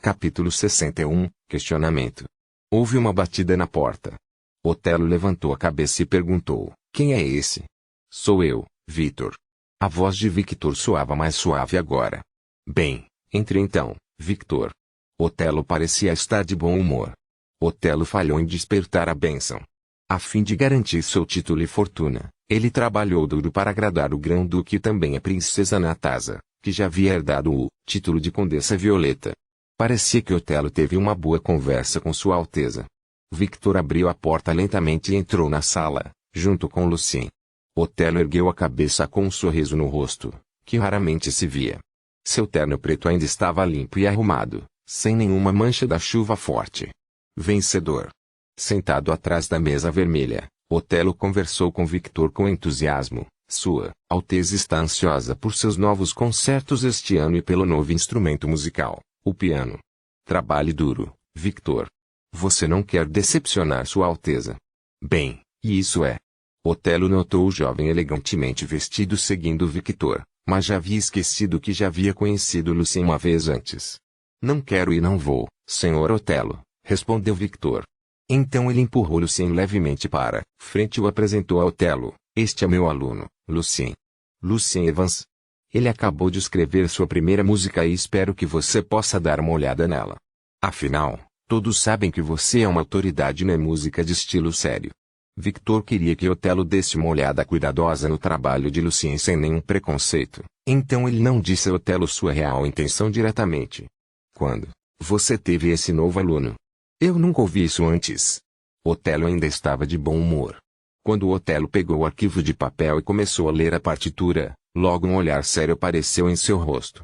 Capítulo 61, Questionamento. Houve uma batida na porta. Otelo levantou a cabeça e perguntou: quem é esse? Sou eu, Victor. A voz de Victor soava mais suave agora. Bem, entre então, Victor. Otelo parecia estar de bom humor. Otelo falhou em despertar a bênção. A fim de garantir seu título e fortuna, ele trabalhou duro para agradar o grão-duque e também a princesa Natasa, que já havia herdado o título de Condessa Violeta. Parecia que Otelo teve uma boa conversa com Sua Alteza. Victor abriu a porta lentamente e entrou na sala, junto com Lucien. Otelo ergueu a cabeça com um sorriso no rosto, que raramente se via. Seu terno preto ainda estava limpo e arrumado, sem nenhuma mancha da chuva forte. Vencedor. Sentado atrás da mesa vermelha, Otelo conversou com Victor com entusiasmo. Sua Alteza está ansiosa por seus novos concertos este ano e pelo novo instrumento musical, o piano. Trabalhe duro, Victor. Você não quer decepcionar Sua Alteza. Bem, e isso é. Otelo notou o jovem elegantemente vestido seguindo Victor, mas já havia esquecido que já havia conhecido Lucien uma vez antes. Não quero e não vou, senhor Otelo, respondeu Victor. Então ele empurrou Lucien levemente para frente e o apresentou a Otelo. Este é meu aluno, Lucien. Lucien Evans. Ele acabou de escrever sua primeira música e espero que você possa dar uma olhada nela. Afinal, todos sabem que você é uma autoridade na música de estilo sério. Victor queria que Otelo desse uma olhada cuidadosa no trabalho de Lucien sem nenhum preconceito, então ele não disse a Otelo sua real intenção diretamente. Quando você teve esse novo aluno? Eu nunca ouvi isso antes. Otelo ainda estava de bom humor. Quando Otelo pegou o arquivo de papel e começou a ler a partitura, logo um olhar sério apareceu em seu rosto.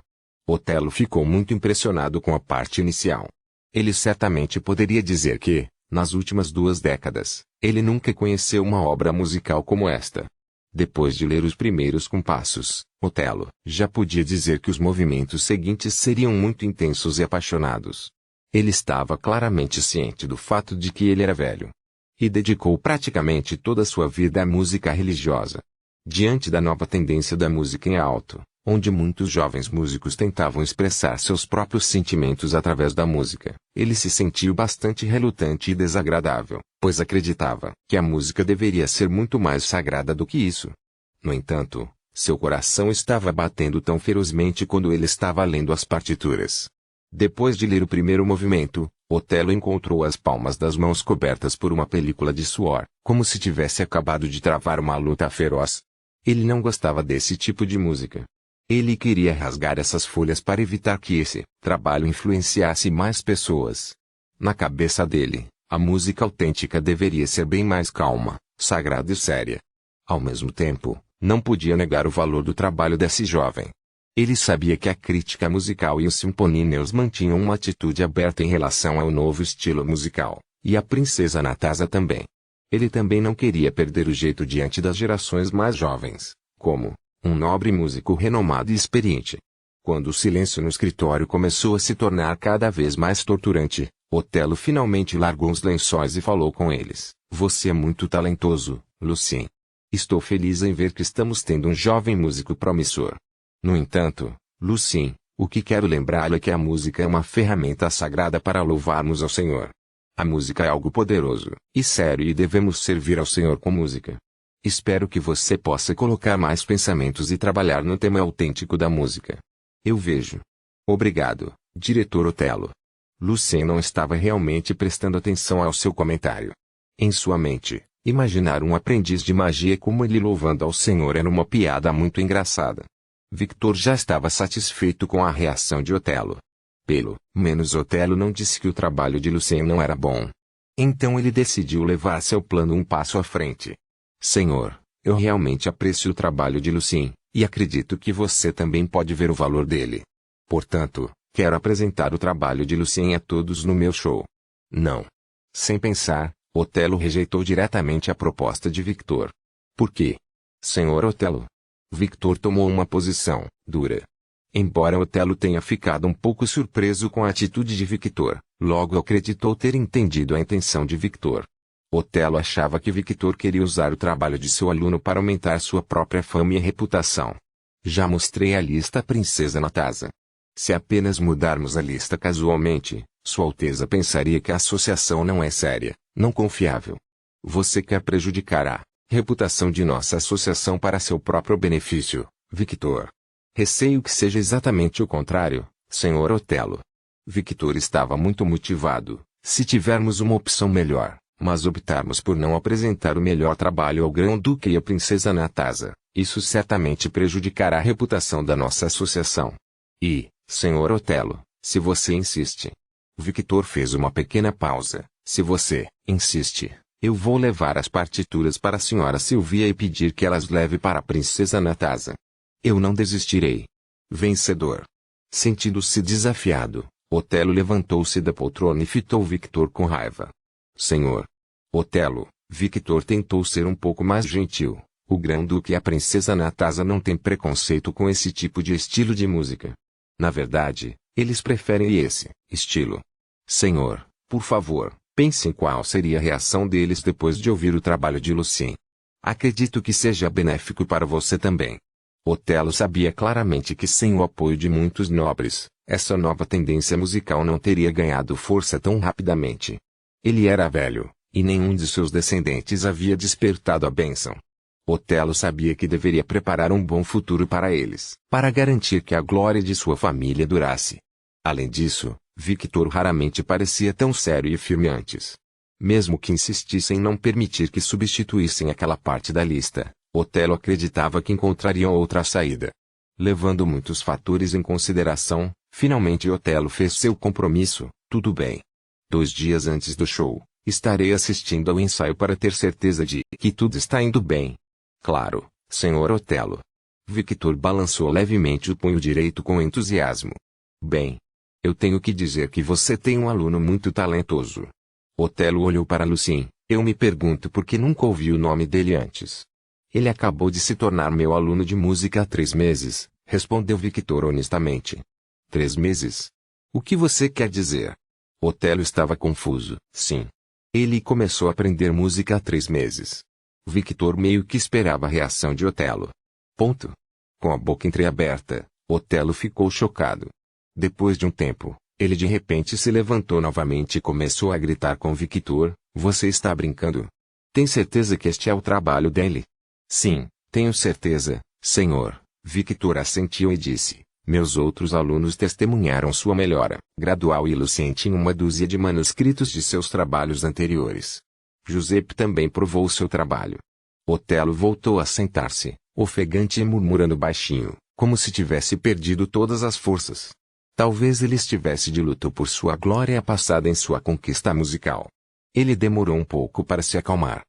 Otelo ficou muito impressionado com a parte inicial. Ele certamente poderia dizer que, nas últimas 2 décadas, ele nunca conheceu uma obra musical como esta. Depois de ler os primeiros compassos, Otelo já podia dizer que os movimentos seguintes seriam muito intensos e apaixonados. Ele estava claramente ciente do fato de que ele era velho. E dedicou praticamente toda a sua vida à música religiosa. Diante da nova tendência da música em alto, onde muitos jovens músicos tentavam expressar seus próprios sentimentos através da música, ele se sentiu bastante relutante e desagradável, pois acreditava que a música deveria ser muito mais sagrada do que isso. No entanto, seu coração estava batendo tão ferozmente quando ele estava lendo as partituras. Depois de ler o primeiro movimento, Otelo encontrou as palmas das mãos cobertas por uma película de suor, como se tivesse acabado de travar uma luta feroz. Ele não gostava desse tipo de música. Ele queria rasgar essas folhas para evitar que esse trabalho influenciasse mais pessoas. Na cabeça dele, a música autêntica deveria ser bem mais calma, sagrada e séria. Ao mesmo tempo, não podia negar o valor do trabalho desse jovem. Ele sabia que a crítica musical e os Symphony mantinham uma atitude aberta em relação ao novo estilo musical, e a princesa Natasa também. Ele também não queria perder o jeito diante das gerações mais jovens, como um nobre músico renomado e experiente. Quando o silêncio no escritório começou a se tornar cada vez mais torturante, Otelo finalmente largou os lençóis e falou com eles. Você é muito talentoso, Lucien. Estou feliz em ver que estamos tendo um jovem músico promissor. No entanto, Lucien, o que quero lembrá-lo é que a música é uma ferramenta sagrada para louvarmos ao Senhor. A música é algo poderoso e sério e devemos servir ao Senhor com música. Espero que você possa colocar mais pensamentos e trabalhar no tema autêntico da música. Eu vejo. Obrigado, diretor Otelo. Lucien não estava realmente prestando atenção ao seu comentário. Em sua mente, imaginar um aprendiz de magia como ele louvando ao Senhor era uma piada muito engraçada. Victor já estava satisfeito com a reação de Otelo. Pelo menos Otelo não disse que o trabalho de Lucien não era bom. Então ele decidiu levar seu plano um passo à frente. Senhor, eu realmente aprecio o trabalho de Lucien, e acredito que você também pode ver o valor dele. Portanto, quero apresentar o trabalho de Lucien a todos no meu show. Não. Sem pensar, Otelo rejeitou diretamente a proposta de Victor. Por quê? Senhor Otelo. Victor tomou uma posição dura. Embora Otelo tenha ficado um pouco surpreso com a atitude de Victor, logo acreditou ter entendido a intenção de Victor. Otelo achava que Victor queria usar o trabalho de seu aluno para aumentar sua própria fama e reputação. Já mostrei a lista à princesa Natasa. Se apenas mudarmos a lista casualmente, Sua Alteza pensaria que a associação não é séria, não confiável. Você quer prejudicar a reputação de nossa associação para seu próprio benefício, Victor. Receio que seja exatamente o contrário, Sr. Otelo. Victor estava muito motivado, se tivermos uma opção melhor, mas optarmos por não apresentar o melhor trabalho ao Grão-Duque e à Princesa Natasa, isso certamente prejudicará a reputação da nossa associação. E, Sr. Otelo, se você insiste. Victor fez uma pequena pausa. Se você insiste, eu vou levar as partituras para a Sra. Silvia e pedir que elas leve para a Princesa Natasa. Eu não desistirei. Vencedor. Sentindo-se desafiado, Otelo levantou-se da poltrona e fitou Victor com raiva. Senhor Otelo, Victor tentou ser um pouco mais gentil. O Grão-Duque e a Princesa Natasa não têm preconceito com esse tipo de estilo de música. Na verdade, eles preferem esse estilo. Senhor, por favor, pense em qual seria a reação deles depois de ouvir o trabalho de Lucien. Acredito que seja benéfico para você também. Otelo sabia claramente que sem o apoio de muitos nobres, essa nova tendência musical não teria ganhado força tão rapidamente. Ele era velho, e nenhum de seus descendentes havia despertado a bênção. Otelo sabia que deveria preparar um bom futuro para eles, para garantir que a glória de sua família durasse. Além disso, Victor raramente parecia tão sério e firme antes. Mesmo que insistissem em não permitir que substituíssem aquela parte da lista, Otelo acreditava que encontrariam outra saída. Levando muitos fatores em consideração, finalmente Otelo fez seu compromisso. Tudo bem. 2 dias antes do show, estarei assistindo ao ensaio para ter certeza de que tudo está indo bem. Claro, Sr. Otelo. Victor balançou levemente o punho direito com entusiasmo. Bem. Eu tenho que dizer que você tem um aluno muito talentoso. Otelo olhou para Lucien. Eu me pergunto por que nunca ouvi o nome dele antes. Ele acabou de se tornar meu aluno de música há 3 meses, respondeu Victor honestamente. 3 meses? O que você quer dizer? Otelo estava confuso. Sim. Ele começou a aprender música há 3 meses. Victor meio que esperava a reação de Otelo. Ponto. Com a boca entreaberta, Otelo ficou chocado. Depois de um tempo, ele de repente se levantou novamente e começou a gritar com Victor, você está brincando? Tem certeza que este é o trabalho dele? Sim, tenho certeza, senhor. Victor assentiu e disse, meus outros alunos testemunharam sua melhora gradual e Lucien tinha 1 dúzia de manuscritos de seus trabalhos anteriores. Giuseppe também provou seu trabalho. Otelo voltou a sentar-se, ofegante e murmurando baixinho, como se tivesse perdido todas as forças. Talvez ele estivesse de luto por sua glória passada em sua conquista musical. Ele demorou um pouco para se acalmar.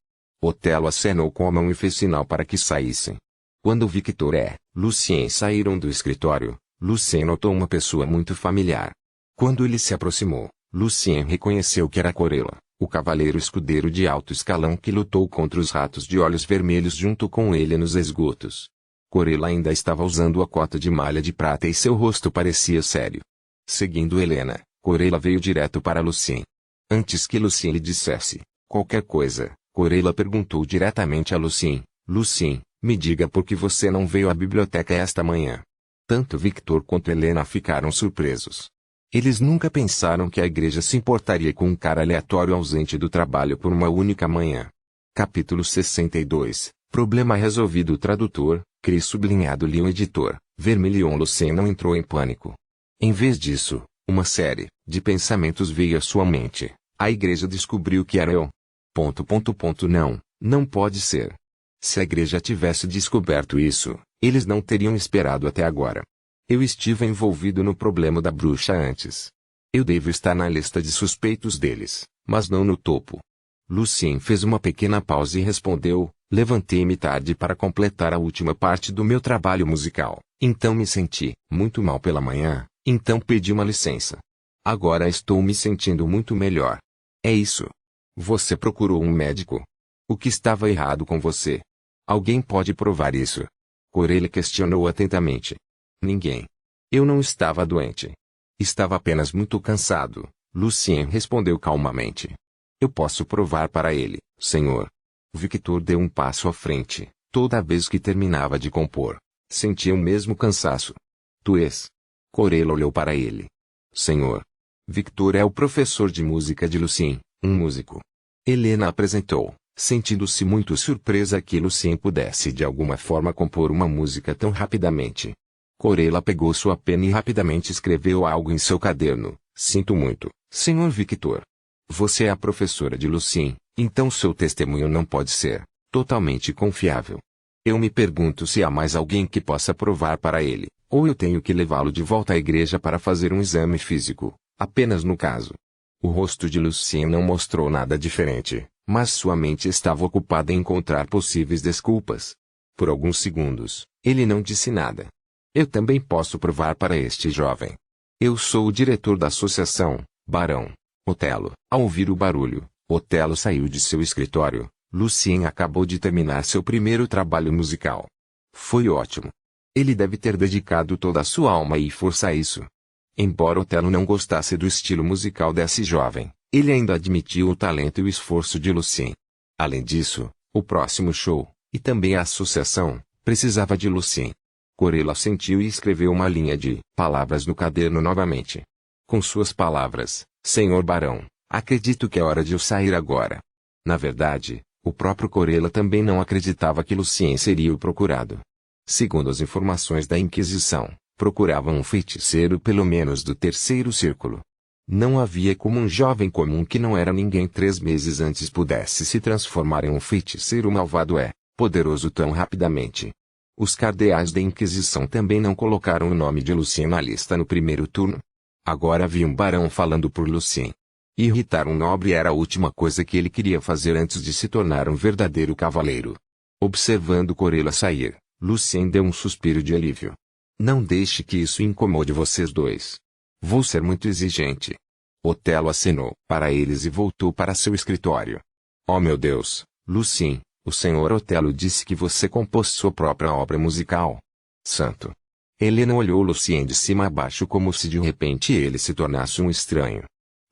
Otelo acenou com a mão e fez sinal para que saíssem. Quando Victor e Lucien saíram do escritório, Lucien notou uma pessoa muito familiar. Quando ele se aproximou, Lucien reconheceu que era Corella, o cavaleiro escudeiro de alto escalão que lutou contra os ratos de olhos vermelhos junto com ele nos esgotos. Corella ainda estava usando a cota de malha de prata e seu rosto parecia sério. Seguindo Helena, Corella veio direto para Lucien. Antes que Lucien lhe dissesse qualquer coisa, Corella perguntou diretamente a Lucien, Lucien, me diga por que você não veio à biblioteca esta manhã. Tanto Victor quanto Helena ficaram surpresos. Eles nunca pensaram que a igreja se importaria com um cara aleatório ausente do trabalho por uma única manhã. Capítulo 62. Problema resolvido. O tradutor, Cris sublinhado Lyon editor, Vermilion. Lucien não entrou em pânico. Em vez disso, uma série de pensamentos veio à sua mente. A igreja descobriu que era eu. Não pode ser. Se a igreja tivesse descoberto isso, eles não teriam esperado até agora. Eu estive envolvido no problema da bruxa antes. Eu devo estar na lista de suspeitos deles, mas não no topo. Lucien fez uma pequena pausa e respondeu, levantei-me tarde para completar a última parte do meu trabalho musical, então me senti muito mal pela manhã, então pedi uma licença. Agora estou me sentindo muito melhor. É isso. Você procurou um médico? O que estava errado com você? Alguém pode provar isso? Corella questionou atentamente. Ninguém. Eu não estava doente. Estava apenas muito cansado, Lucien respondeu calmamente. Eu posso provar para ele, senhor. Victor deu um passo à frente. Toda vez que terminava de compor, sentia o mesmo cansaço. Tu és Corella olhou para ele. Senhor. Victor é o professor de música de Lucien, um músico. Helena apresentou, sentindo-se muito surpresa que Lucien pudesse de alguma forma compor uma música tão rapidamente. Corella pegou sua pena e rapidamente escreveu algo em seu caderno. Sinto muito, Senhor Victor. Você é a professora de Lucien, então seu testemunho não pode ser totalmente confiável. Eu me pergunto se há mais alguém que possa provar para ele, ou eu tenho que levá-lo de volta à igreja para fazer um exame físico, apenas no caso. O rosto de Lucien não mostrou nada diferente, mas sua mente estava ocupada em encontrar possíveis desculpas. Por alguns segundos, ele não disse nada. Eu também posso provar para este jovem. Eu sou o diretor da associação, Barão Otelo. Ao ouvir o barulho, Otelo saiu de seu escritório. Lucien acabou de terminar seu primeiro trabalho musical. Foi ótimo. Ele deve ter dedicado toda a sua alma e força a isso. Embora Otelo não gostasse do estilo musical desse jovem, ele ainda admitiu o talento e o esforço de Lucien. Além disso, o próximo show, e também a associação, precisava de Lucien. Corella sentiu e escreveu uma linha de palavras no caderno novamente. Com suas palavras, Senhor Barão, acredito que é hora de eu sair agora. Na verdade, o próprio Corella também não acreditava que Lucien seria o procurado. Segundo as informações da Inquisição, procuravam um feiticeiro pelo menos do terceiro círculo. Não havia como um jovem comum que não era ninguém 3 meses antes pudesse se transformar em um feiticeiro malvado poderoso tão rapidamente. Os cardeais da Inquisição também não colocaram o nome de Lucien na lista no primeiro turno. Agora havia um barão falando por Lucien. Irritar um nobre era a última coisa que ele queria fazer antes de se tornar um verdadeiro cavaleiro. Observando Corella sair, Lucien deu um suspiro de alívio. Não deixe que isso incomode vocês dois. Vou ser muito exigente. Otelo acenou para eles e voltou para seu escritório. Oh meu Deus, Lucien, o senhor Otelo disse que você compôs sua própria obra musical. Santo. Helena olhou Lucien de cima a baixo como se de repente ele se tornasse um estranho.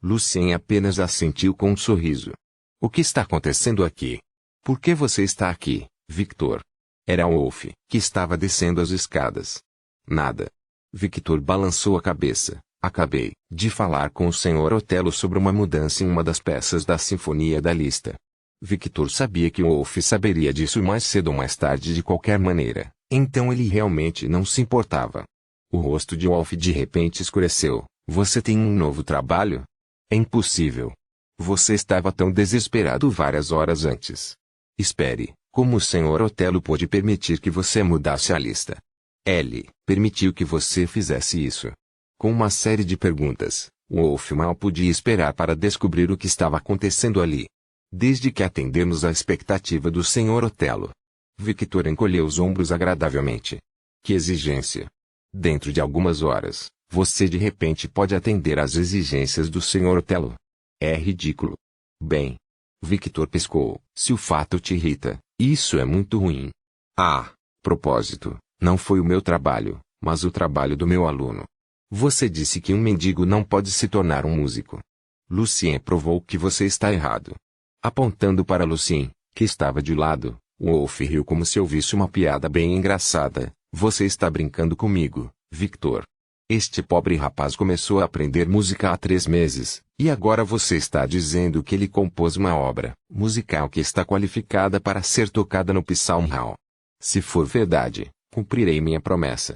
Lucien apenas assentiu com um sorriso. O que está acontecendo aqui? Por que você está aqui, Victor? Era Wolf, que estava descendo as escadas. Nada. Victor balançou a cabeça. Acabei de falar com o senhor Otelo sobre uma mudança em uma das peças da sinfonia da lista. Victor sabia que Wolf saberia disso mais cedo ou mais tarde de qualquer maneira, então ele realmente não se importava. O rosto de Wolf de repente escureceu. Você tem um novo trabalho? É impossível. Você estava tão desesperado várias horas antes. Espere, como o senhor Otelo pôde permitir que você mudasse a lista? Ele permitiu que você fizesse isso. Com uma série de perguntas, Wolf mal podia esperar para descobrir o que estava acontecendo ali. Desde que atendemos à expectativa do senhor Otelo. Victor encolheu os ombros agradavelmente. Que exigência! Dentro de algumas horas, você de repente pode atender às exigências do senhor Otelo. É ridículo. Bem. Victor piscou. Se o fato te irrita, isso é muito ruim. Ah, propósito, não foi o meu trabalho, mas o trabalho do meu aluno. Você disse que um mendigo não pode se tornar um músico. Lucien provou que você está errado. Apontando para Lucien, que estava de lado, Wolf riu como se ouvisse uma piada bem engraçada. Você está brincando comigo, Victor. Este pobre rapaz começou a aprender música há 3 meses, e agora você está dizendo que ele compôs uma obra musical que está qualificada para ser tocada no Psalm Hall. Se for verdade, cumprirei minha promessa.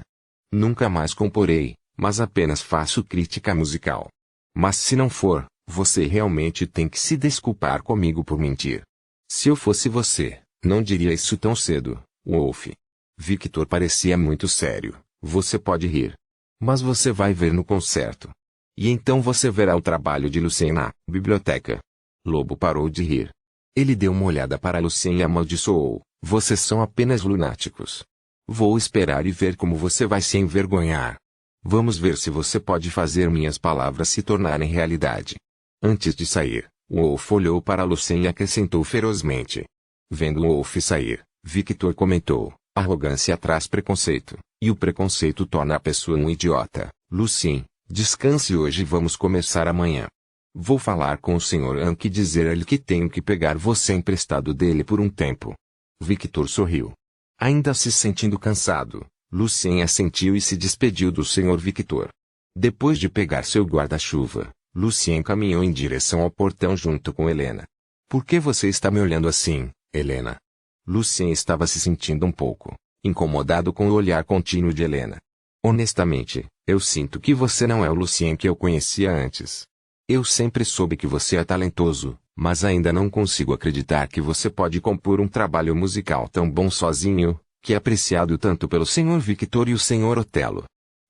Nunca mais comporei, mas apenas faço crítica musical. Mas se não for, você realmente tem que se desculpar comigo por mentir. Se eu fosse você, não diria isso tão cedo, Wolf. Victor parecia muito sério. Você pode rir. Mas você vai ver no concerto. E então você verá o trabalho de Lucien na biblioteca. Lobo parou de rir. Ele deu uma olhada para Lucien e amaldiçoou. Vocês são apenas lunáticos. Vou esperar e ver como você vai se envergonhar. Vamos ver se você pode fazer minhas palavras se tornarem realidade. Antes de sair, Wolf olhou para Lucien e acrescentou ferozmente. Vendo Wolf sair, Victor comentou. Arrogância traz preconceito, e o preconceito torna a pessoa um idiota. Lucien, descanse hoje e vamos começar amanhã. Vou falar com o Sr. Anke e dizer-lhe que tenho que pegar você emprestado dele por um tempo. Victor sorriu. Ainda se sentindo cansado, Lucien assentiu e se despediu do Sr. Victor. Depois de pegar seu guarda-chuva, Lucien caminhou em direção ao portão junto com Helena. Por que você está me olhando assim, Helena? Lucien estava se sentindo um pouco incomodado com o olhar contínuo de Helena. Honestamente, eu sinto que você não é o Lucien que eu conhecia antes. Eu sempre soube que você é talentoso, mas ainda não consigo acreditar que você pode compor um trabalho musical tão bom sozinho, que é apreciado tanto pelo Sr. Victor e o Sr. Otelo.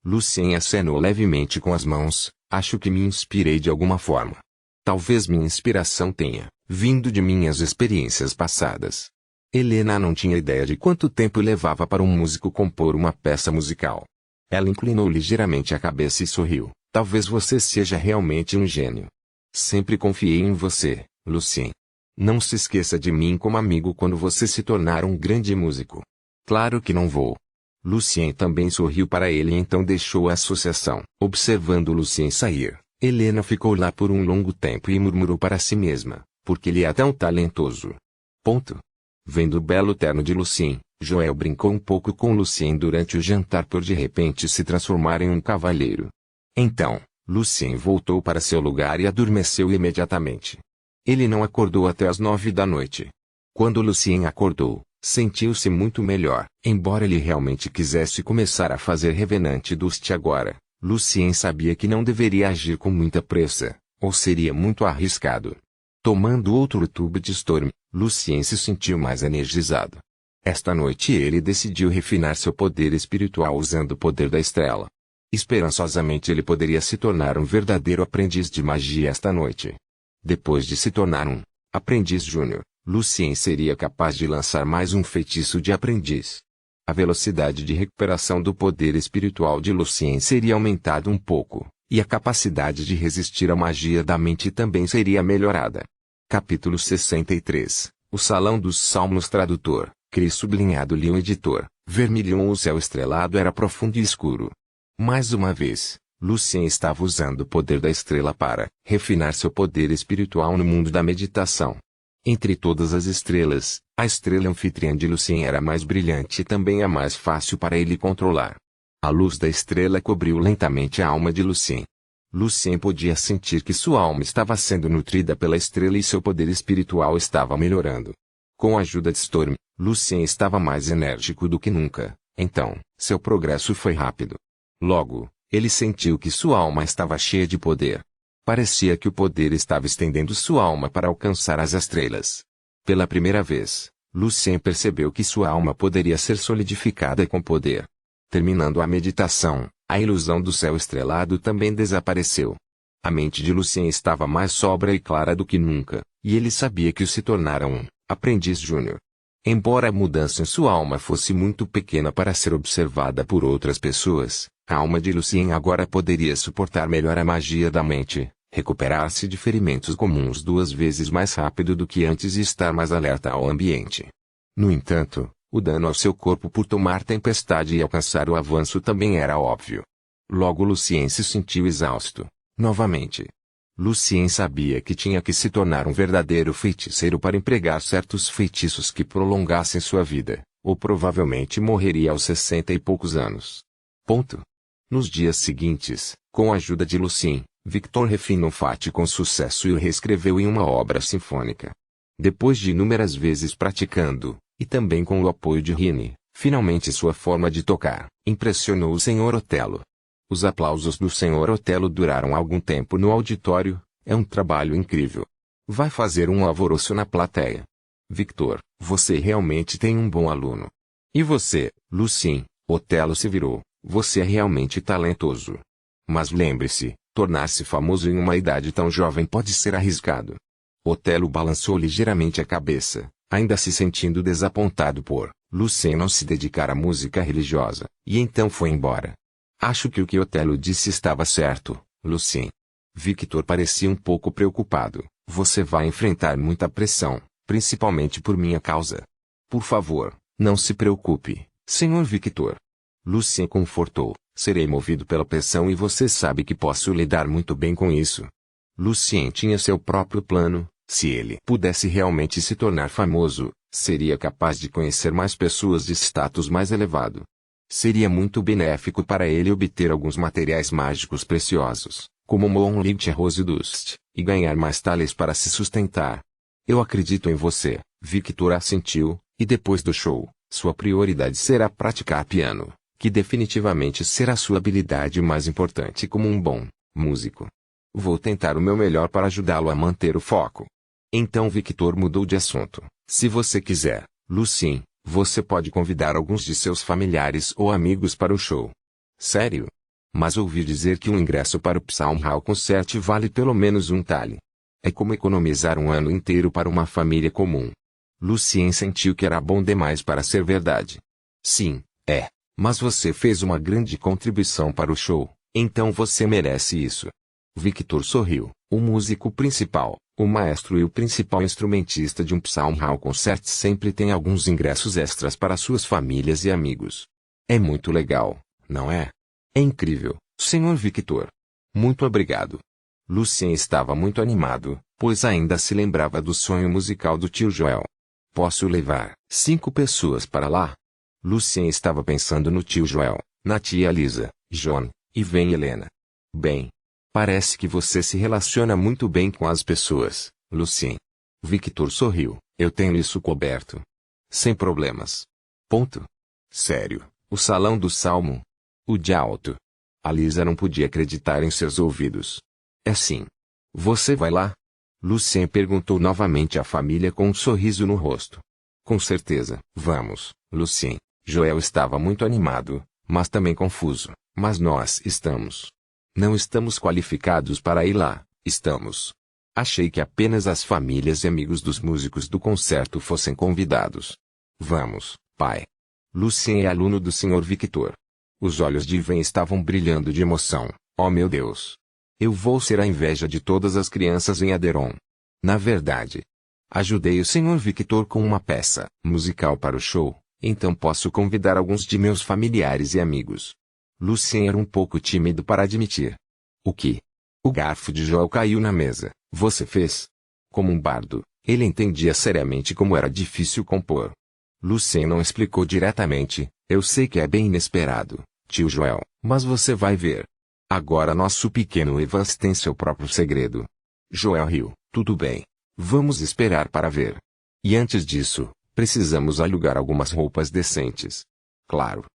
Lucien acenou levemente com as mãos. Acho que me inspirei de alguma forma. Talvez minha inspiração tenha vindo de minhas experiências passadas. Helena não tinha ideia de quanto tempo levava para um músico compor uma peça musical. Ela inclinou ligeiramente a cabeça e sorriu. Talvez você seja realmente um gênio. Sempre confiei em você, Lucien. Não se esqueça de mim como amigo quando você se tornar um grande músico. Claro que não vou. Lucien também sorriu para ele e então deixou a associação. Observando Lucien sair, Helena ficou lá por um longo tempo e murmurou para si mesma, porque ele é tão talentoso. Ponto. Vendo o belo terno de Lucien, Joel brincou um pouco com Lucien durante o jantar por de repente se transformar em um cavalheiro. Então, Lucien voltou para seu lugar e adormeceu imediatamente. Ele não acordou até as 9 da noite. Quando Lucien acordou, sentiu-se muito melhor. Embora ele realmente quisesse começar a fazer Revenant Dust agora, Lucien sabia que não deveria agir com muita pressa, ou seria muito arriscado. Tomando outro tubo de Storm, Lucien se sentiu mais energizado. Esta noite ele decidiu refinar seu poder espiritual usando o poder da estrela. Esperançosamente ele poderia se tornar um verdadeiro aprendiz de magia esta noite. Depois de se tornar um aprendiz júnior, Lucien seria capaz de lançar mais um feitiço de aprendiz. A velocidade de recuperação do poder espiritual de Lucien seria aumentada um pouco, e a capacidade de resistir à magia da mente também seria melhorada. Capítulo 63 O Salão dos Salmos Tradutor, Cris sublinhado Leon Editor, Vermilion. O céu estrelado era profundo e escuro. Mais uma vez, Lucien estava usando o poder da estrela para refinar seu poder espiritual no mundo da meditação. Entre todas as estrelas, a estrela anfitriã de Lucien era a mais brilhante e também a mais fácil para ele controlar. A luz da estrela cobriu lentamente a alma de Lucien. Lucien podia sentir que sua alma estava sendo nutrida pela estrela e seu poder espiritual estava melhorando. Com a ajuda de Storm, Lucien estava mais enérgico do que nunca, então, seu progresso foi rápido. Logo, ele sentiu que sua alma estava cheia de poder. Parecia que o poder estava estendendo sua alma para alcançar as estrelas. Pela primeira vez, Lucien percebeu que sua alma poderia ser solidificada com poder. Terminando a meditação, a ilusão do céu estrelado também desapareceu. A mente de Lucien estava mais sóbria e clara do que nunca, e ele sabia que se tornara um aprendiz júnior. Embora a mudança em sua alma fosse muito pequena para ser observada por outras pessoas, a alma de Lucien agora poderia suportar melhor a magia da mente, recuperar-se de ferimentos comuns 2 vezes mais rápido do que antes e estar mais alerta ao ambiente. No entanto, o dano ao seu corpo por tomar tempestade e alcançar o avanço também era óbvio. Logo Lucien se sentiu exausto, novamente. Lucien sabia que tinha que se tornar um verdadeiro feiticeiro para empregar certos feitiços que prolongassem sua vida, ou provavelmente morreria aos 60 e poucos anos. Ponto. Nos dias seguintes, com a ajuda de Lucien, Victor refinou Fati com sucesso e o reescreveu em uma obra sinfônica. Depois de inúmeras vezes praticando, e também com o apoio de Rini, finalmente sua forma de tocar impressionou o Sr. Otelo. Os aplausos do Sr. Otelo duraram algum tempo no auditório. É um trabalho incrível. Vai fazer um alvoroço na plateia. Victor, você realmente tem um bom aluno. E você, Lucien? Otelo se virou. Você é realmente talentoso. Mas lembre-se, tornar-se famoso em uma idade tão jovem pode ser arriscado. Otelo balançou ligeiramente a cabeça, ainda se sentindo desapontado por Lucien não se dedicar à música religiosa, e então foi embora. Acho que o que Otelo disse estava certo, Lucien. Victor parecia um pouco preocupado. Você vai enfrentar muita pressão, principalmente por minha causa. Por favor, não se preocupe, Sr. Victor. Lucien confortou. Serei movido pela pressão e você sabe que posso lidar muito bem com isso. Lucien tinha seu próprio plano. Se ele pudesse realmente se tornar famoso, seria capaz de conhecer mais pessoas de status mais elevado. Seria muito benéfico para ele obter alguns materiais mágicos preciosos, como Moonlight Rose Dust, e ganhar mais talentos para se sustentar. Eu acredito em você, Victor assentiu, e depois do show, sua prioridade será praticar piano, que definitivamente será sua habilidade mais importante como um bom músico. Vou tentar o meu melhor para ajudá-lo a manter o foco. Então Victor mudou de assunto. Se você quiser, Lucien, você pode convidar alguns de seus familiares ou amigos para o show. Sério? Mas ouvi dizer que um ingresso para o Psalm Hall Concert vale pelo menos um tale. É como economizar um ano inteiro para uma família comum. Lucien sentiu que era bom demais para ser verdade. Sim, é. Mas você fez uma grande contribuição para o show, então você merece isso. Victor sorriu. O músico principal, o maestro e o principal instrumentista de um Psalm Hall Concert sempre tem alguns ingressos extras para suas famílias e amigos. É muito legal, não é? É incrível, Sr. Victor. Muito obrigado. Lucien estava muito animado, pois ainda se lembrava do sonho musical do tio Joel. Posso levar 5 pessoas para lá? Lucien estava pensando no tio Joel, na tia Lisa, John, e vem Helena. Bem, parece que você se relaciona muito bem com as pessoas, Lucien. Victor sorriu. Eu tenho isso coberto. Sem problemas. Ponto. Sério, o salão do Salmo? O de alto. A Lisa não podia acreditar em seus ouvidos. É sim. Você vai lá? Lucien perguntou novamente à família com um sorriso no rosto. Com certeza. Vamos, Lucien. Joel estava muito animado, mas também confuso. Mas nós estamos. Não estamos qualificados para ir lá, estamos. Achei que apenas as famílias e amigos dos músicos do concerto fossem convidados. Vamos, pai. Lucien é aluno do Sr. Victor. Os olhos de Ivan estavam brilhando de emoção. Oh meu Deus! Eu vou ser a inveja de todas as crianças em Aderon. Na verdade, ajudei o Sr. Victor com uma peça musical para o show, então posso convidar alguns de meus familiares e amigos. Lucien era um pouco tímido para admitir. O que? O garfo de Joel caiu na mesa. Você fez? Como um bardo, ele entendia seriamente como era difícil compor. Lucien não explicou diretamente. Eu sei que é bem inesperado, tio Joel, mas você vai ver. Agora nosso pequeno Evans tem seu próprio segredo. Joel riu. Tudo bem. Vamos esperar para ver. E antes disso, precisamos alugar algumas roupas decentes. Claro.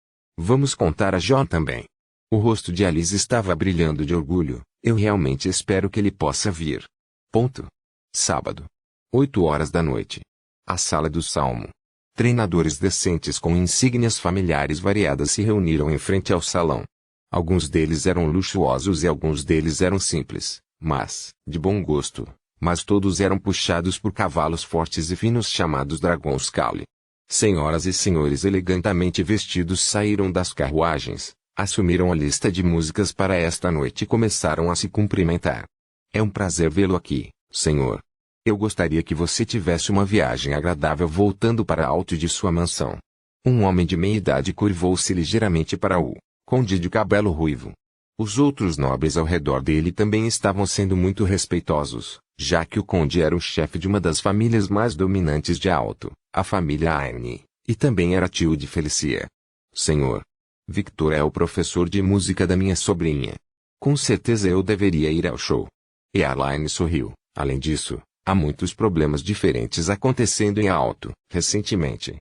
Vamos contar a John também. O rosto de Alice estava brilhando de orgulho. Eu realmente espero que ele possa vir. Ponto. Sábado. 8 horas da noite. A sala do Salmo. Treinadores decentes com insígnias familiares variadas se reuniram em frente ao salão. Alguns deles eram luxuosos e alguns deles eram simples, mas, de bom gosto. Mas todos eram puxados por cavalos fortes e finos chamados Dragões Caule. Senhoras e senhores elegantemente vestidos saíram das carruagens, assumiram a lista de músicas para esta noite e começaram a se cumprimentar. É um prazer vê-lo aqui, senhor. Eu gostaria que você tivesse uma viagem agradável voltando para alto de sua mansão. Um homem de meia idade curvou-se ligeiramente para o conde de cabelo ruivo. Os outros nobres ao redor dele também estavam sendo muito respeitosos, já que o conde era o chefe de uma das famílias mais dominantes de Alto, a família Aine, e também era tio de Felicia. Senhor, Victor é o professor de música da minha sobrinha. Com certeza eu deveria ir ao show. E Arline sorriu. Além disso, há muitos problemas diferentes acontecendo em Alto, recentemente.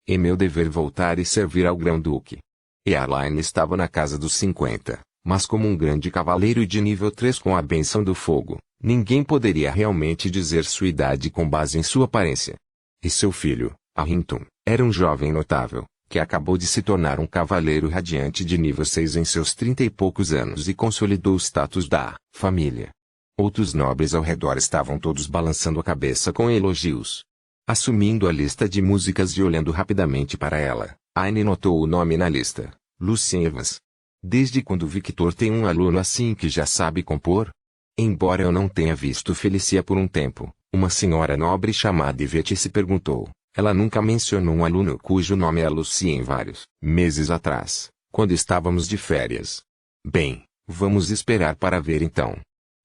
É meu dever voltar e servir ao Grão-Duque. E Arline estava na casa dos 50, mas como um grande cavaleiro de nível 3 com a bênção do fogo, ninguém poderia realmente dizer sua idade com base em sua aparência. E seu filho, Arrington, era um jovem notável, que acabou de se tornar um cavaleiro radiante de nível 6 em seus 30 e poucos anos e consolidou o status da família. Outros nobres ao redor estavam todos balançando a cabeça com elogios. Assumindo a lista de músicas e olhando rapidamente para ela, Aine notou o nome na lista, Lucien Evans. Desde quando Victor tem um aluno assim que já sabe compor? Embora eu não tenha visto Felicia por um tempo, uma senhora nobre chamada Yvette se perguntou. Ela nunca mencionou um aluno cujo nome é Lucien vários meses atrás, quando estávamos de férias. Bem, vamos esperar para ver então.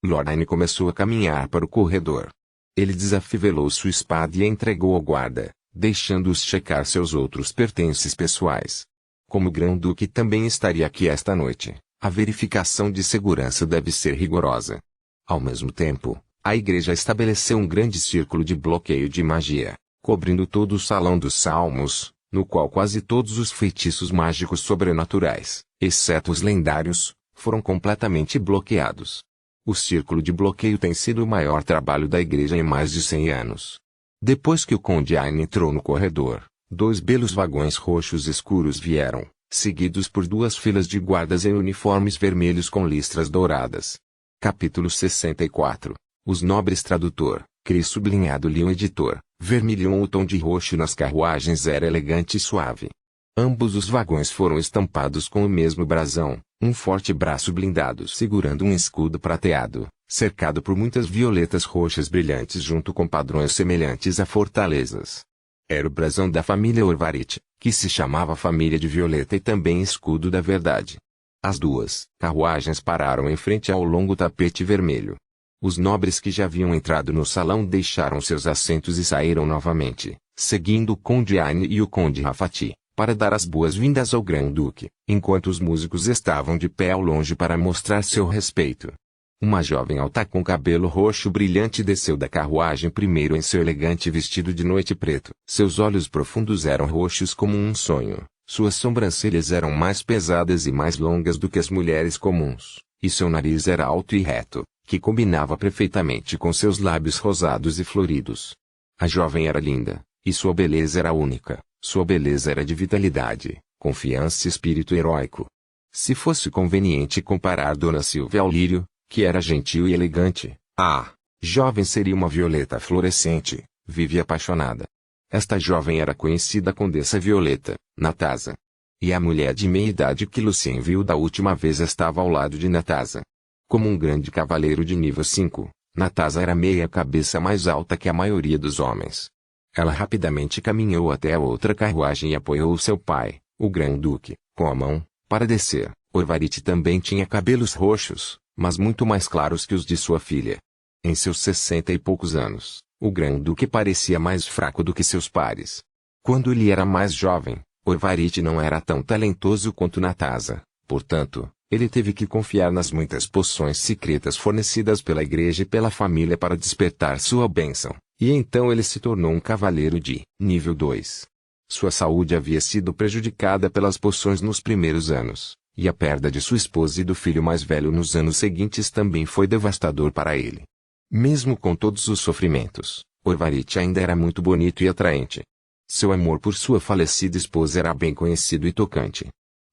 Lorraine começou a caminhar para o corredor. Ele desafivelou sua espada e a entregou ao guarda, deixando-os checar seus outros pertences pessoais. Como o Grão-Duque também estaria aqui esta noite, a verificação de segurança deve ser rigorosa. Ao mesmo tempo, a igreja estabeleceu um grande círculo de bloqueio de magia, cobrindo todo o Salão dos Salmos, no qual quase todos os feitiços mágicos sobrenaturais, exceto os lendários, foram completamente bloqueados. O círculo de bloqueio tem sido o maior trabalho da igreja em mais de 100 anos. Depois que o Conde Aine entrou no corredor, 2 belos vagões roxos escuros vieram, seguidos por 2 filas de guardas em uniformes vermelhos com listras douradas. Capítulo 64. Os nobres tradutor, Cris sublinhado Leon editor, vermilhão o tom de roxo nas carruagens era elegante e suave. Ambos os vagões foram estampados com o mesmo brasão, um forte braço blindado segurando um escudo prateado, cercado por muitas violetas roxas brilhantes junto com padrões semelhantes a fortalezas. Era o brasão da família Orvarite, que se chamava Família de Violeta e também Escudo da Verdade. As 2 carruagens pararam em frente ao longo tapete vermelho. Os nobres que já haviam entrado no salão deixaram seus assentos e saíram novamente, seguindo o Conde Aine e o Conde Rafati, para dar as boas-vindas ao Grão-Duque, enquanto os músicos estavam de pé ao longe para mostrar seu respeito. Uma jovem alta com cabelo roxo brilhante desceu da carruagem primeiro em seu elegante vestido de noite preto. Seus olhos profundos eram roxos como um sonho, suas sobrancelhas eram mais pesadas e mais longas do que as mulheres comuns, e seu nariz era alto e reto, que combinava perfeitamente com seus lábios rosados e floridos. A jovem era linda, e sua beleza era única. Sua beleza era de vitalidade, confiança e espírito heróico. Se fosse conveniente comparar Dona Silvia ao lírio, que era gentil e elegante, a jovem seria uma violeta florescente, viva e apaixonada. Esta jovem era conhecida Condessa Violeta, Natasa. E a mulher de meia-idade que Lucien viu da última vez estava ao lado de Natasa. Como um grande cavaleiro de nível 5, Natasa era meia cabeça mais alta que a maioria dos homens. Ela rapidamente caminhou até a outra carruagem e apoiou seu pai, o Grão-Duque, com a mão, para descer. Orvarite também tinha cabelos roxos, mas muito mais claros que os de sua filha. Em seus 60 e poucos anos, o Grão-Duque parecia mais fraco do que seus pares. Quando ele era mais jovem, Orvarite não era tão talentoso quanto Natasa, portanto, ele teve que confiar nas muitas poções secretas fornecidas pela igreja e pela família para despertar sua bênção. E então ele se tornou um cavaleiro de nível 2. Sua saúde havia sido prejudicada pelas poções nos primeiros anos, e a perda de sua esposa e do filho mais velho nos anos seguintes também foi devastador para ele. Mesmo com todos os sofrimentos, Orvarite ainda era muito bonito e atraente. Seu amor por sua falecida esposa era bem conhecido e tocante.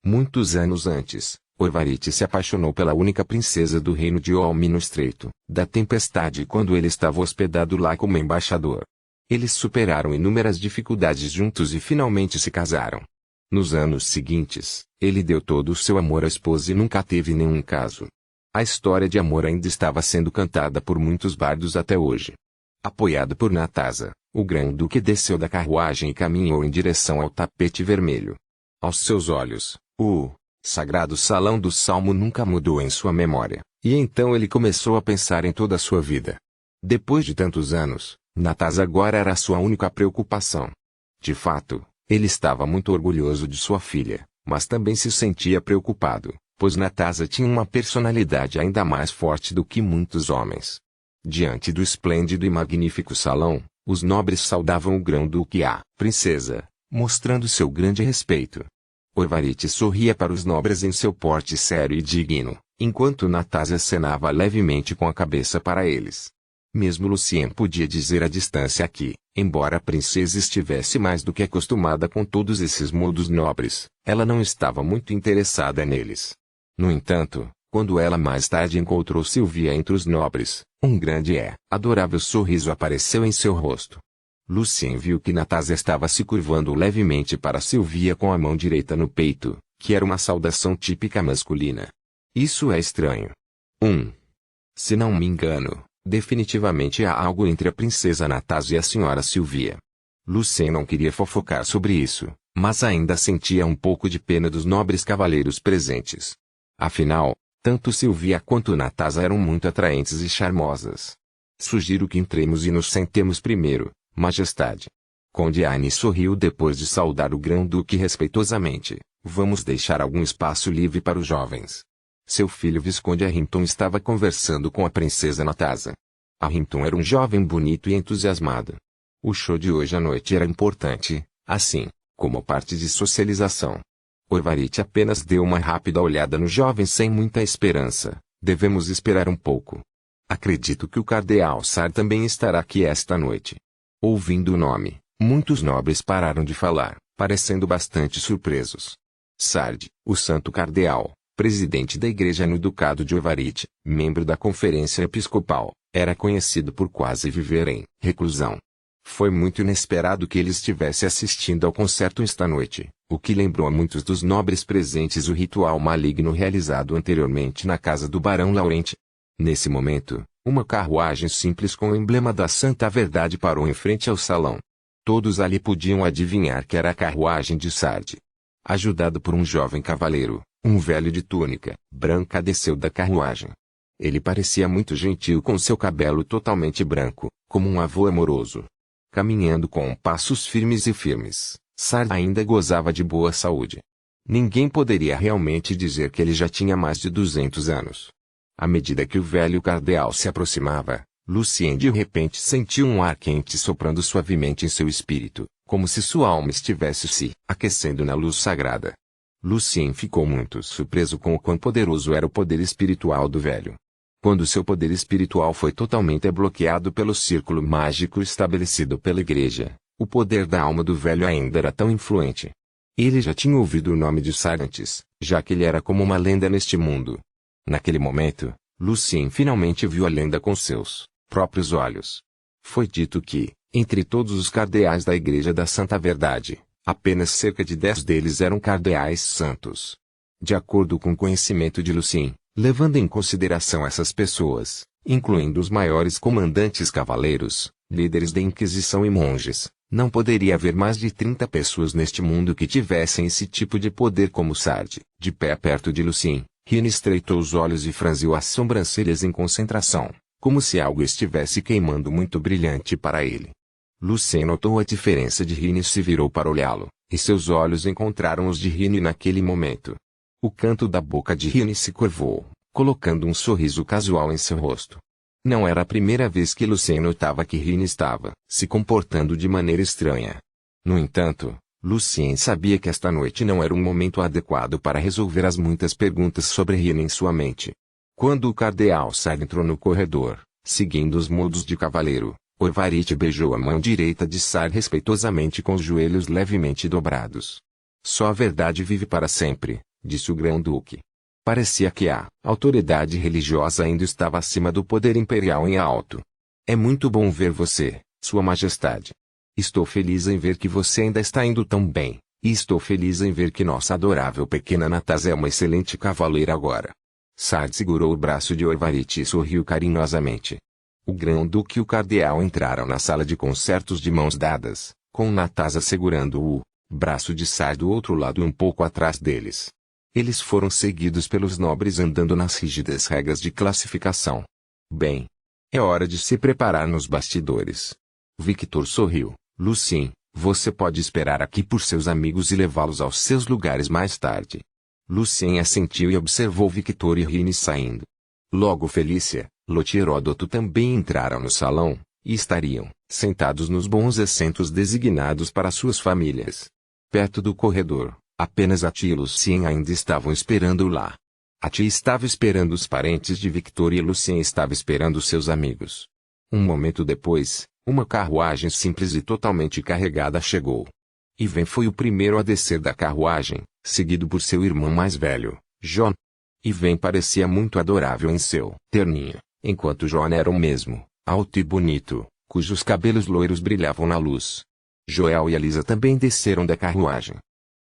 Muitos anos antes, Orvarite se apaixonou pela única princesa do reino de Olmi no Estreito da Tempestade quando ele estava hospedado lá como embaixador. Eles superaram inúmeras dificuldades juntos e finalmente se casaram. Nos anos seguintes, ele deu todo o seu amor à esposa e nunca teve nenhum caso. A história de amor ainda estava sendo cantada por muitos bardos até hoje. Apoiado por Natasa, o Grão-Duque desceu da carruagem e caminhou em direção ao tapete vermelho. Aos seus olhos, o sagrado Salão do Salmo nunca mudou em sua memória, e então ele começou a pensar em toda a sua vida. Depois de tantos anos, Natasa agora era a sua única preocupação. De fato, ele estava muito orgulhoso de sua filha, mas também se sentia preocupado, pois Natasa tinha uma personalidade ainda mais forte do que muitos homens. Diante do esplêndido e magnífico salão, os nobres saudavam o Grão-Duque e a princesa, mostrando seu grande respeito. Orvarite sorria para os nobres em seu porte sério e digno, enquanto Natasa acenava levemente com a cabeça para eles. Mesmo Lucien podia dizer à distância que, embora a princesa estivesse mais do que acostumada com todos esses modos nobres, ela não estava muito interessada neles. No entanto, quando ela mais tarde encontrou Sylvia entre os nobres, um grande e adorável sorriso apareceu em seu rosto. Lucien viu que Natasa estava se curvando levemente para Sylvia com a mão direita no peito, que era uma saudação típica masculina. Isso é estranho. Se não me engano, definitivamente há algo entre a princesa Natasa e a senhora Sylvia. Lucien não queria fofocar sobre isso, mas ainda sentia um pouco de pena dos nobres cavaleiros presentes. Afinal, tanto Sylvia quanto Natasa eram muito atraentes e charmosas. Sugiro que entremos e nos sentemos primeiro, Majestade. Conde Anne sorriu depois de saudar o grão-duque respeitosamente. Vamos deixar algum espaço livre para os jovens. Seu filho Visconde Harrington estava conversando com a princesa Natasa. Harrington era um jovem bonito e entusiasmado. O show de hoje à noite era importante, assim, como parte de socialização. Orvarite apenas deu uma rápida olhada no jovem sem muita esperança. Devemos esperar um pouco. Acredito que o cardeal Sard também estará aqui esta noite. Ouvindo o nome, muitos nobres pararam de falar, parecendo bastante surpresos. Sard, o santo cardeal, presidente da igreja no Ducado de Orvarite, membro da Conferência Episcopal, era conhecido por quase viver em reclusão. Foi muito inesperado que ele estivesse assistindo ao concerto esta noite, o que lembrou a muitos dos nobres presentes o ritual maligno realizado anteriormente na casa do Barão Laurent. Nesse momento, uma carruagem simples com o emblema da Santa Verdade parou em frente ao salão. Todos ali podiam adivinhar que era a carruagem de Sard. Ajudado por um jovem cavaleiro, um velho de túnica branca desceu da carruagem. Ele parecia muito gentil com seu cabelo totalmente branco, como um avô amoroso. Caminhando com passos firmes e firmes, Sard ainda gozava de boa saúde. Ninguém poderia realmente dizer que ele já tinha mais de 200 anos. À medida que o velho cardeal se aproximava, Lucien de repente sentiu um ar quente soprando suavemente em seu espírito, como se sua alma estivesse se aquecendo na luz sagrada. Lucien ficou muito surpreso com o quão poderoso era o poder espiritual do velho. Quando seu poder espiritual foi totalmente bloqueado pelo círculo mágico estabelecido pela igreja, o poder da alma do velho ainda era tão influente. Ele já tinha ouvido o nome de Sard antes, já que ele era como uma lenda neste mundo. Naquele momento, Lucien finalmente viu a lenda com seus próprios olhos. Foi dito que, entre todos os cardeais da Igreja da Santa Verdade, apenas cerca de 10 deles eram cardeais santos. De acordo com o conhecimento de Lucien, levando em consideração essas pessoas, incluindo os maiores comandantes cavaleiros, líderes da Inquisição e monges, não poderia haver mais de 30 pessoas neste mundo que tivessem esse tipo de poder como Sard. De pé perto de Lucien, Rini estreitou os olhos e franziu as sobrancelhas em concentração, como se algo estivesse queimando muito brilhante para ele. Lucien notou a diferença de Rini e se virou para olhá-lo, e seus olhos encontraram os de Rini naquele momento. O canto da boca de Rini se curvou, colocando um sorriso casual em seu rosto. Não era a primeira vez que Lucien notava que Rini estava se comportando de maneira estranha. No entanto, Lucien sabia que esta noite não era um momento adequado para resolver as muitas perguntas sobre Rini em sua mente. Quando o cardeal Sard entrou no corredor, seguindo os modos de cavaleiro, Orvarite beijou a mão direita de Sard respeitosamente com os joelhos levemente dobrados. Só a verdade vive para sempre, disse o grão-duque. Parecia que a autoridade religiosa ainda estava acima do poder imperial em alto. É muito bom ver você, Sua Majestade. Estou feliz em ver que você ainda está indo tão bem, e estou feliz em ver que nossa adorável pequena Natasa é uma excelente cavaleira agora. Sard segurou o braço de Orvarite e sorriu carinhosamente. O grão-duque e o cardeal entraram na sala de concertos de mãos dadas, com Natasa segurando o braço de Sard do outro lado um pouco atrás deles. Eles foram seguidos pelos nobres andando nas rígidas regras de classificação. Bem, é hora de se preparar nos bastidores. Victor sorriu. Lucien, você pode esperar aqui por seus amigos e levá-los aos seus lugares mais tarde. Lucien assentiu e observou Victor e Rini saindo. Logo Felícia, Lot e Heródoto também entraram no salão, e estariam sentados nos bons assentos designados para suas famílias. Perto do corredor, apenas a tia e Lucien ainda estavam esperando lá. A tia estava esperando os parentes de Victor e Lucien estava esperando seus amigos. Um momento depois, uma carruagem simples e totalmente carregada chegou. Ivan foi o primeiro a descer da carruagem, seguido por seu irmão mais velho, John. Ivan parecia muito adorável em seu terninho, enquanto John era o mesmo, alto e bonito, cujos cabelos loiros brilhavam na luz. Joel e Elisa também desceram da carruagem.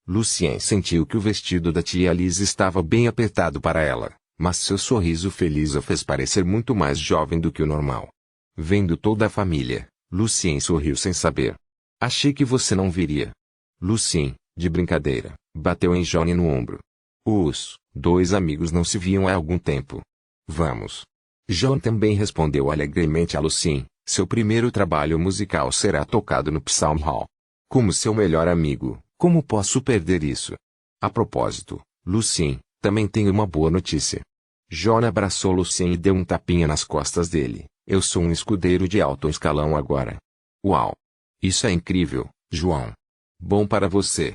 Lucien sentiu que o vestido da tia Elisa estava bem apertado para ela, mas seu sorriso feliz a fez parecer muito mais jovem do que o normal. Vendo toda a família, Lucien sorriu sem saber. Achei que você não viria. Lucien, de brincadeira, bateu em Johnny no ombro. Os dois amigos não se viam há algum tempo. Vamos. John também respondeu alegremente a Lucien. Seu primeiro trabalho musical será tocado no Psalm Hall. Como seu melhor amigo, como posso perder isso? A propósito, Lucien, também tenho uma boa notícia. John abraçou Lucien e deu um tapinha nas costas dele. Eu sou um escudeiro de alto escalão agora. Uau! Isso é incrível, João. Bom para você.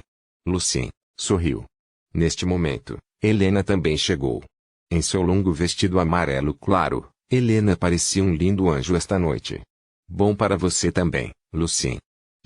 Lucien sorriu. Neste momento, Helena também chegou. Em seu longo vestido amarelo claro, Helena parecia um lindo anjo esta noite. Bom para você também, Lucien.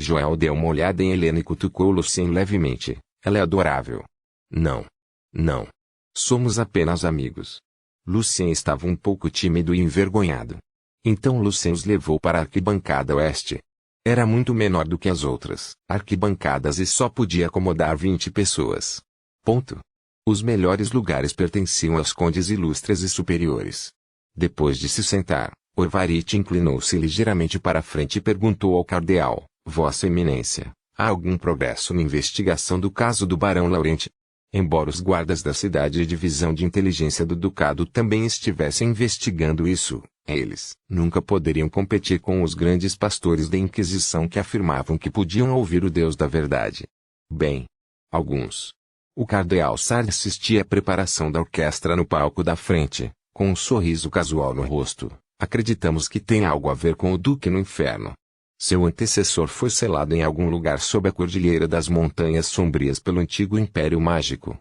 Joel deu uma olhada em Helena e cutucou Lucien levemente. Ela é adorável. Não. Não. Somos apenas amigos. Lucien estava um pouco tímido e envergonhado. Então Lucien os levou para a arquibancada oeste. Era muito menor do que as outras arquibancadas e só podia acomodar 20 pessoas. Ponto. Os melhores lugares pertenciam aos condes ilustres e superiores. Depois de se sentar, Orvarite inclinou-se ligeiramente para a frente e perguntou ao cardeal: Vossa Eminência, há algum progresso na investigação do caso do Barão Laurent? Embora os guardas da cidade e divisão de inteligência do ducado também estivessem investigando isso, eles nunca poderiam competir com os grandes pastores da Inquisição que afirmavam que podiam ouvir o Deus da verdade. Bem, alguns. O cardeal Sard assistia à preparação da orquestra no palco da frente, com um sorriso casual no rosto. Acreditamos que tem algo a ver com o Duque no Inferno. Seu antecessor foi selado em algum lugar sob a cordilheira das Montanhas Sombrias pelo antigo Império Mágico.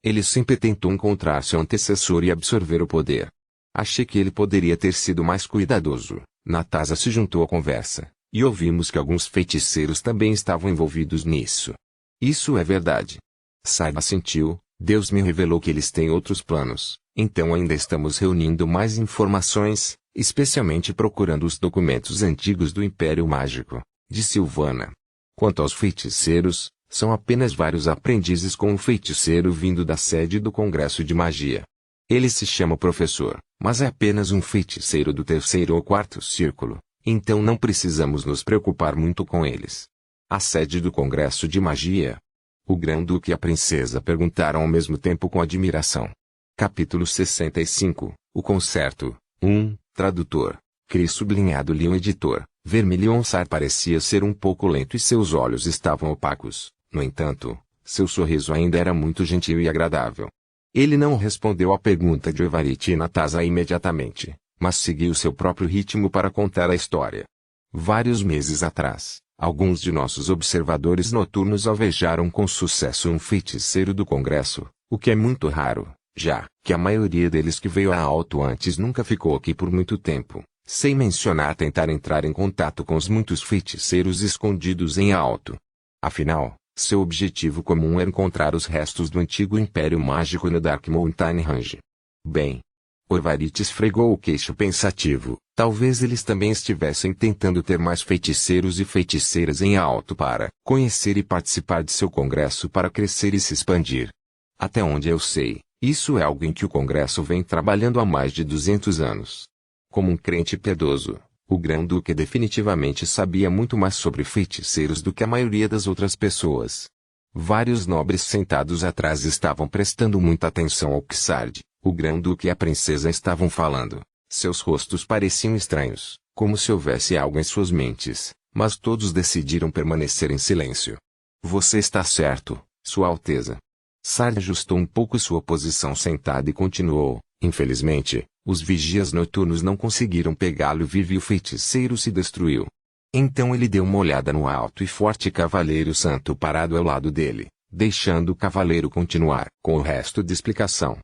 Ele sempre tentou encontrar seu antecessor e absorver o poder. Achei que ele poderia ter sido mais cuidadoso. Natasa se juntou à conversa, e ouvimos que alguns feiticeiros também estavam envolvidos nisso. Isso é verdade. Saiba assentiu. Deus me revelou que eles têm outros planos, então ainda estamos reunindo mais informações, especialmente procurando os documentos antigos do Império Mágico, disse Silvana. Quanto aos feiticeiros, são apenas vários aprendizes com um feiticeiro vindo da sede do Congresso de Magia. Ele se chama professor, mas é apenas um feiticeiro do terceiro ou quarto círculo, então não precisamos nos preocupar muito com eles. A sede do Congresso de Magia? O Grão-Duque e a Princesa perguntaram ao mesmo tempo com admiração. Capítulo 65, O Concerto. 1. Tradutor. Cris sublinhado Leon editor. Vermilion Sar parecia ser um pouco lento e seus olhos estavam opacos. No entanto, seu sorriso ainda era muito gentil e agradável. Ele não respondeu à pergunta de Orvarite e Natasa imediatamente, mas seguiu seu próprio ritmo para contar a história. Vários meses atrás, alguns de nossos observadores noturnos alvejaram com sucesso um feiticeiro do Congresso, o que é muito raro, já que a maioria deles que veio a Alto antes nunca ficou aqui por muito tempo, sem mencionar tentar entrar em contato com os muitos feiticeiros escondidos em Alto. Afinal, seu objetivo comum era encontrar os restos do antigo Império Mágico no Dark Mountain Range. Bem, Orvarite esfregou o queixo pensativo. Talvez eles também estivessem tentando ter mais feiticeiros e feiticeiras em Alto para conhecer e participar de seu congresso para crescer e se expandir. Até onde eu sei, isso é algo em que o congresso vem trabalhando há mais de 200 anos. Como um crente piedoso, o Grão-Duque definitivamente sabia muito mais sobre feiticeiros do que a maioria das outras pessoas. Vários nobres sentados atrás estavam prestando muita atenção ao que Sard, o Grão-Duque e a princesa estavam falando. Seus rostos pareciam estranhos, como se houvesse algo em suas mentes, mas todos decidiram permanecer em silêncio. Você está certo, Sua Alteza. Sard ajustou um pouco sua posição sentada e continuou. Infelizmente, os vigias noturnos não conseguiram pegá-lo vivo e o feiticeiro se destruiu. Então ele deu uma olhada no alto e forte cavaleiro santo parado ao lado dele, deixando o cavaleiro continuar com o resto de explicação.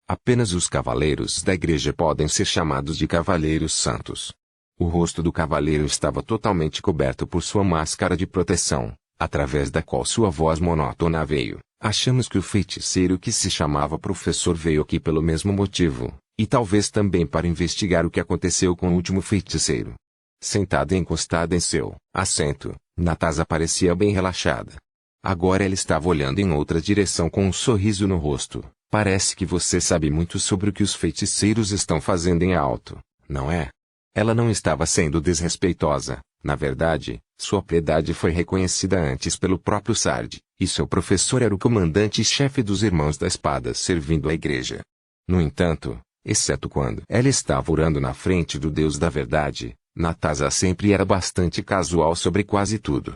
Apenas os cavaleiros da igreja podem ser chamados de cavaleiros santos. O rosto do cavaleiro estava totalmente coberto por sua máscara de proteção, através da qual sua voz monótona veio. Achamos que o feiticeiro que se chamava professor veio aqui pelo mesmo motivo, e talvez também para investigar o que aconteceu com o último feiticeiro. Sentada e encostada em seu assento, Natasa parecia bem relaxada. Agora ela estava olhando em outra direção com um sorriso no rosto. Parece que você sabe muito sobre o que os feiticeiros estão fazendo em Alto, não é? Ela não estava sendo desrespeitosa. Na verdade, sua piedade foi reconhecida antes pelo próprio Sard, e seu professor era o comandante-chefe dos Irmãos da Espada servindo a igreja. No entanto, exceto quando ela estava orando na frente do Deus da Verdade, Natasa sempre era bastante casual sobre quase tudo.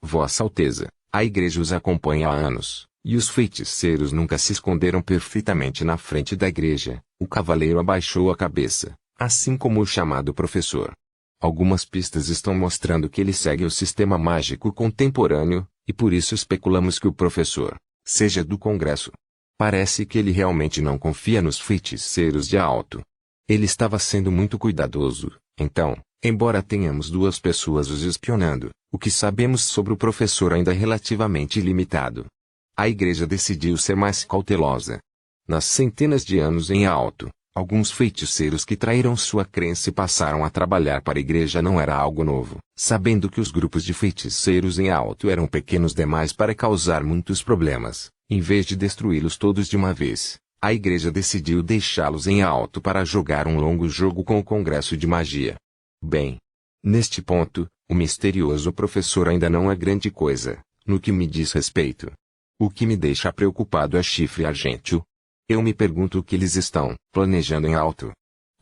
Vossa Alteza, a igreja os acompanha há anos, e os feiticeiros nunca se esconderam perfeitamente na frente da igreja. O cavaleiro abaixou a cabeça, assim como o chamado professor. Algumas pistas estão mostrando que ele segue o sistema mágico contemporâneo, e por isso especulamos que o professor seja do Congresso. Parece que ele realmente não confia nos feiticeiros de Alto. Ele estava sendo muito cuidadoso, então, embora tenhamos duas pessoas os espionando, o que sabemos sobre o professor ainda é relativamente limitado. A igreja decidiu ser mais cautelosa. Nas centenas de anos em Alto, alguns feiticeiros que traíram sua crença e passaram a trabalhar para a igreja não era algo novo. Sabendo que os grupos de feiticeiros em Alto eram pequenos demais para causar muitos problemas, em vez de destruí-los todos de uma vez, a igreja decidiu deixá-los em Alto para jogar um longo jogo com o Congresso de Magia. Bem, neste ponto, o misterioso professor ainda não é grande coisa, no que me diz respeito. O que me deixa preocupado é Chifre Argênteo. Eu me pergunto o que eles estão planejando em Alto.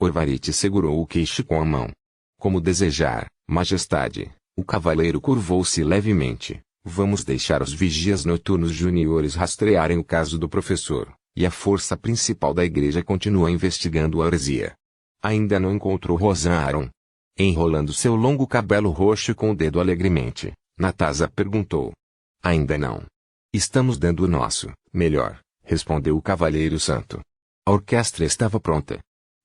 Orvarite segurou o queixo com a mão. Como desejar, Majestade. O cavaleiro curvou-se levemente. Vamos deixar os vigias noturnos juniores rastrearem o caso do professor, e a força principal da igreja continua investigando a heresia. Ainda não encontrou Rosan Aaron? Enrolando seu longo cabelo roxo com o dedo alegremente, Natasa perguntou. Ainda não. Estamos dando o nosso melhor, respondeu o Cavaleiro Santo. A orquestra estava pronta.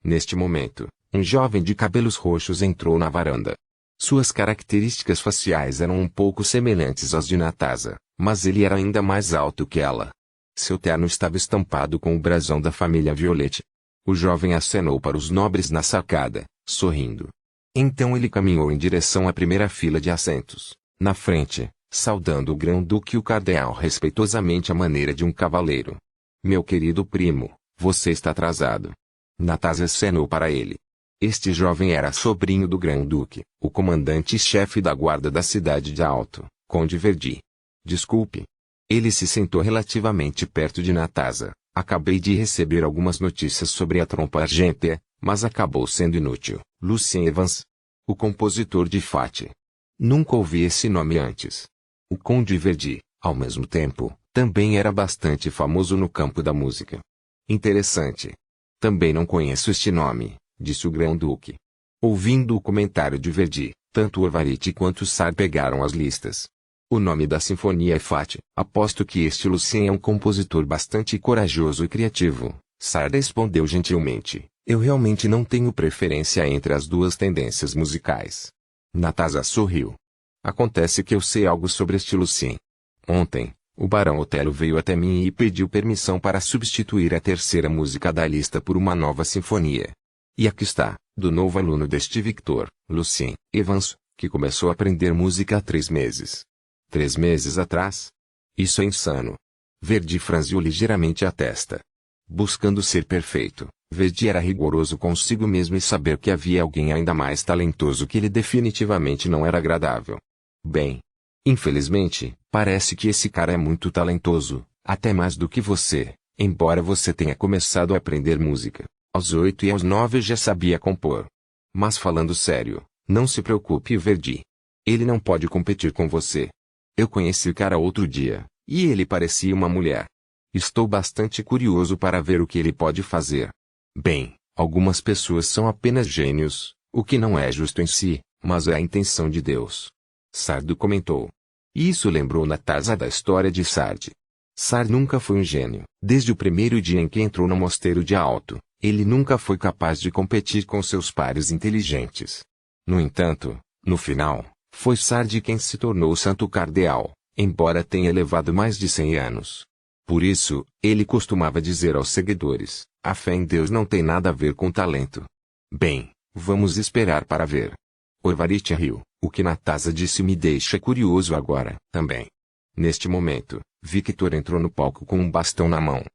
Neste momento, um jovem de cabelos roxos entrou na varanda. Suas características faciais eram um pouco semelhantes às de Natasa, mas ele era ainda mais alto que ela. Seu terno estava estampado com o brasão da família Violette. O jovem acenou para os nobres na sacada, sorrindo. Então ele caminhou em direção à primeira fila de assentos, na frente, saudando o grão-duque e o cardeal respeitosamente à maneira de um cavaleiro. Meu querido primo, você está atrasado. Natasa acenou para ele. Este jovem era sobrinho do grão-duque, o comandante-chefe da guarda da cidade de Alto, Conde Verdi. Desculpe. Ele se sentou relativamente perto de Natasa. Acabei de receber algumas notícias sobre a trompa argêntea, mas acabou sendo inútil. Lucien Evans. O compositor de Fate. Nunca ouvi esse nome antes. O Conde Verdi, ao mesmo tempo, também era bastante famoso no campo da música. Interessante. Também não conheço este nome, disse o grão-duque. Ouvindo o comentário de Verdi, tanto Orvarite quanto Sar pegaram as listas. O nome da sinfonia é Fate. Aposto que este Lucien é um compositor bastante corajoso e criativo. Sar respondeu gentilmente. Eu realmente não tenho preferência entre as duas tendências musicais. Natasa sorriu. Acontece que eu sei algo sobre este Lucien. Ontem, o Barão Otelo veio até mim e pediu permissão para substituir a terceira música da lista por uma nova sinfonia. E aqui está, do novo aluno deste Victor, Lucien Evans, que começou a aprender música há 3 meses. 3 meses atrás? Isso é insano. Verdi franziu ligeiramente a testa. Buscando ser perfeito, Verdi era rigoroso consigo mesmo e saber que havia alguém ainda mais talentoso que ele definitivamente não era agradável. Bem, infelizmente, parece que esse cara é muito talentoso, até mais do que você, embora você tenha começado a aprender música. Aos 8 e aos 9 já sabia compor. Mas falando sério, não se preocupe, Verdi. Ele não pode competir com você. Eu conheci o cara outro dia, e ele parecia uma mulher. Estou bastante curioso para ver o que ele pode fazer. Bem, algumas pessoas são apenas gênios, o que não é justo em si, mas é a intenção de Deus. Sardo comentou. Isso lembrou Natasa da história de Sard. Sard nunca foi um gênio. Desde o primeiro dia em que entrou no mosteiro de Alto, ele nunca foi capaz de competir com seus pares inteligentes. No entanto, no final, foi Sard quem se tornou o Santo Cardeal, embora tenha levado mais de 100 anos. Por isso, ele costumava dizer aos seguidores, a fé em Deus não tem nada a ver com talento. Bem, vamos esperar para ver. Orvarite riu. O que Natasa disse me deixa curioso agora, também. Neste momento, Victor entrou no palco com um bastão na mão.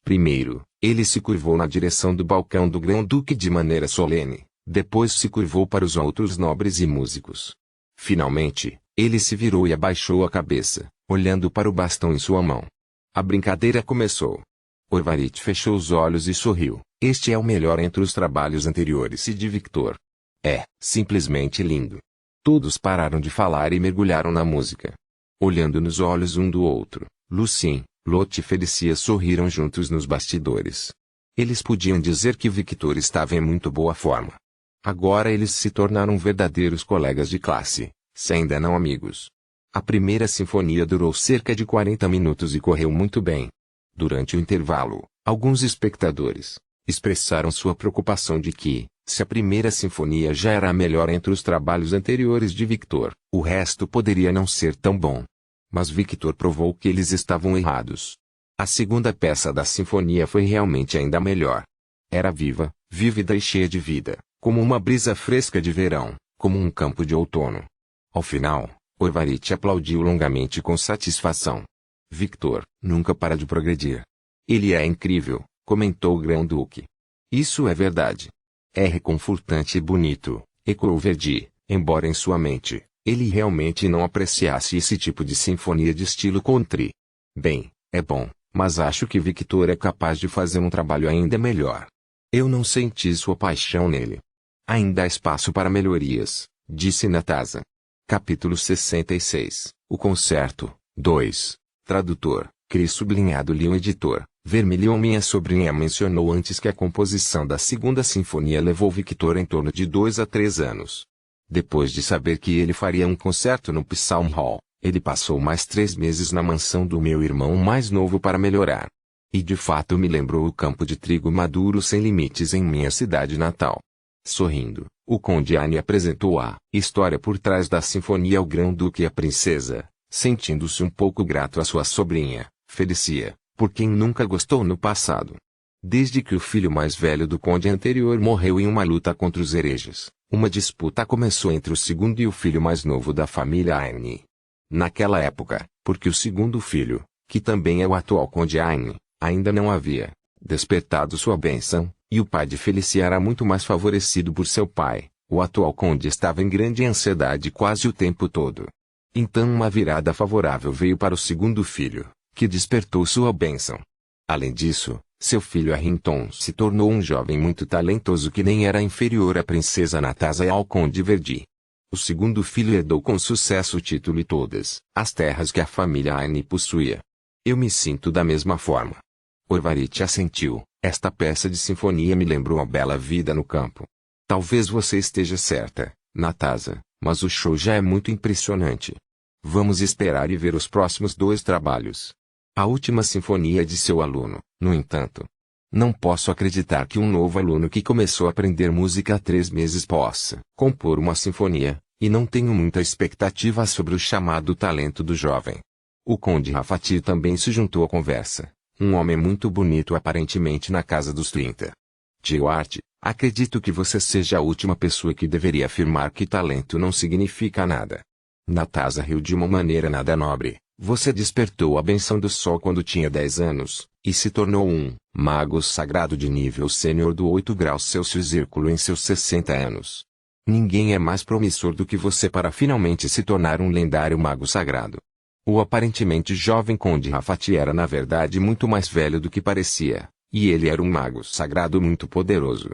Primeiro, ele se curvou na direção do balcão do grão-duque de maneira solene, depois se curvou para os outros nobres e músicos. Finalmente, ele se virou e abaixou a cabeça, olhando para o bastão em sua mão. A brincadeira começou. Orvarite fechou os olhos e sorriu. Este é o melhor entre os trabalhos anteriores e de Victor. É, simplesmente lindo. Todos pararam de falar e mergulharam na música. Olhando nos olhos um do outro, Lucien, Lot e Felicia sorriram juntos nos bastidores. Eles podiam dizer que Victor estava em muito boa forma. Agora eles se tornaram verdadeiros colegas de classe, se ainda não amigos. A primeira sinfonia durou cerca de 40 minutos e correu muito bem. Durante o intervalo, alguns espectadores expressaram sua preocupação de que, se a primeira sinfonia já era a melhor entre os trabalhos anteriores de Victor, o resto poderia não ser tão bom. Mas Victor provou que eles estavam errados. A segunda peça da sinfonia foi realmente ainda melhor. Era viva, vívida e cheia de vida, como uma brisa fresca de verão, como um campo de outono. Ao final, Orvarite aplaudiu longamente com satisfação. Victor nunca para de progredir. Ele é incrível, comentou o Grão-Duque. Isso é verdade. É reconfortante e bonito, ecoou Verdi, embora em sua mente, ele realmente não apreciasse esse tipo de sinfonia de estilo country. Bem, é bom, mas acho que Victor é capaz de fazer um trabalho ainda melhor. Eu não senti sua paixão nele. Ainda há espaço para melhorias, disse Natasa. Capítulo 66, O Concerto, 2. Tradutor, Cris sublinhado Leon editor. Vermilion minha sobrinha mencionou antes que a composição da segunda sinfonia levou Victor em torno de 2 a 3 anos. Depois de saber que ele faria um concerto no Psalm Hall, ele passou mais 3 meses na mansão do meu irmão mais novo para melhorar. E de fato me lembrou o campo de trigo maduro sem limites em minha cidade natal. Sorrindo, o Conde Anne apresentou a história por trás da sinfonia ao Grão-Duque e a princesa, sentindo-se um pouco grato à sua sobrinha, Felicia, por quem nunca gostou no passado. Desde que o filho mais velho do conde anterior morreu em uma luta contra os hereges, uma disputa começou entre o segundo e o filho mais novo da família Anne. Naquela época, porque o segundo filho, que também é o atual conde Anne, ainda não havia despertado sua bênção, e o pai de Felicia era muito mais favorecido por seu pai, o atual conde estava em grande ansiedade quase o tempo todo. Então uma virada favorável veio para o segundo filho, que despertou sua bênção. Além disso, seu filho Harrington se tornou um jovem muito talentoso que nem era inferior à princesa Natasa e ao conde Verdi. O segundo filho herdou com sucesso o título e todas as terras que a família Anne possuía. Eu me sinto da mesma forma. Orvarite assentiu, esta peça de sinfonia me lembrou a bela vida no campo. Talvez você esteja certa, Natasa, mas o show já é muito impressionante. Vamos esperar e ver os próximos 2 trabalhos. A última sinfonia de seu aluno, no entanto. Não posso acreditar que um novo aluno que começou a aprender música há 3 meses possa compor uma sinfonia, e não tenho muita expectativa sobre o chamado talento do jovem. O conde Rafati também se juntou à conversa, um homem muito bonito aparentemente na casa dos 30. Tio Art, acredito que você seja a última pessoa que deveria afirmar que talento não significa nada. Natasa riu de uma maneira nada nobre. Você despertou a benção do sol quando tinha 10 anos, e se tornou um mago sagrado de nível sênior do 8 graus Celsius círculo em seus 60 anos. Ninguém é mais promissor do que você para finalmente se tornar um lendário mago sagrado. O aparentemente jovem conde Rafati era na verdade muito mais velho do que parecia, e ele era um mago sagrado muito poderoso.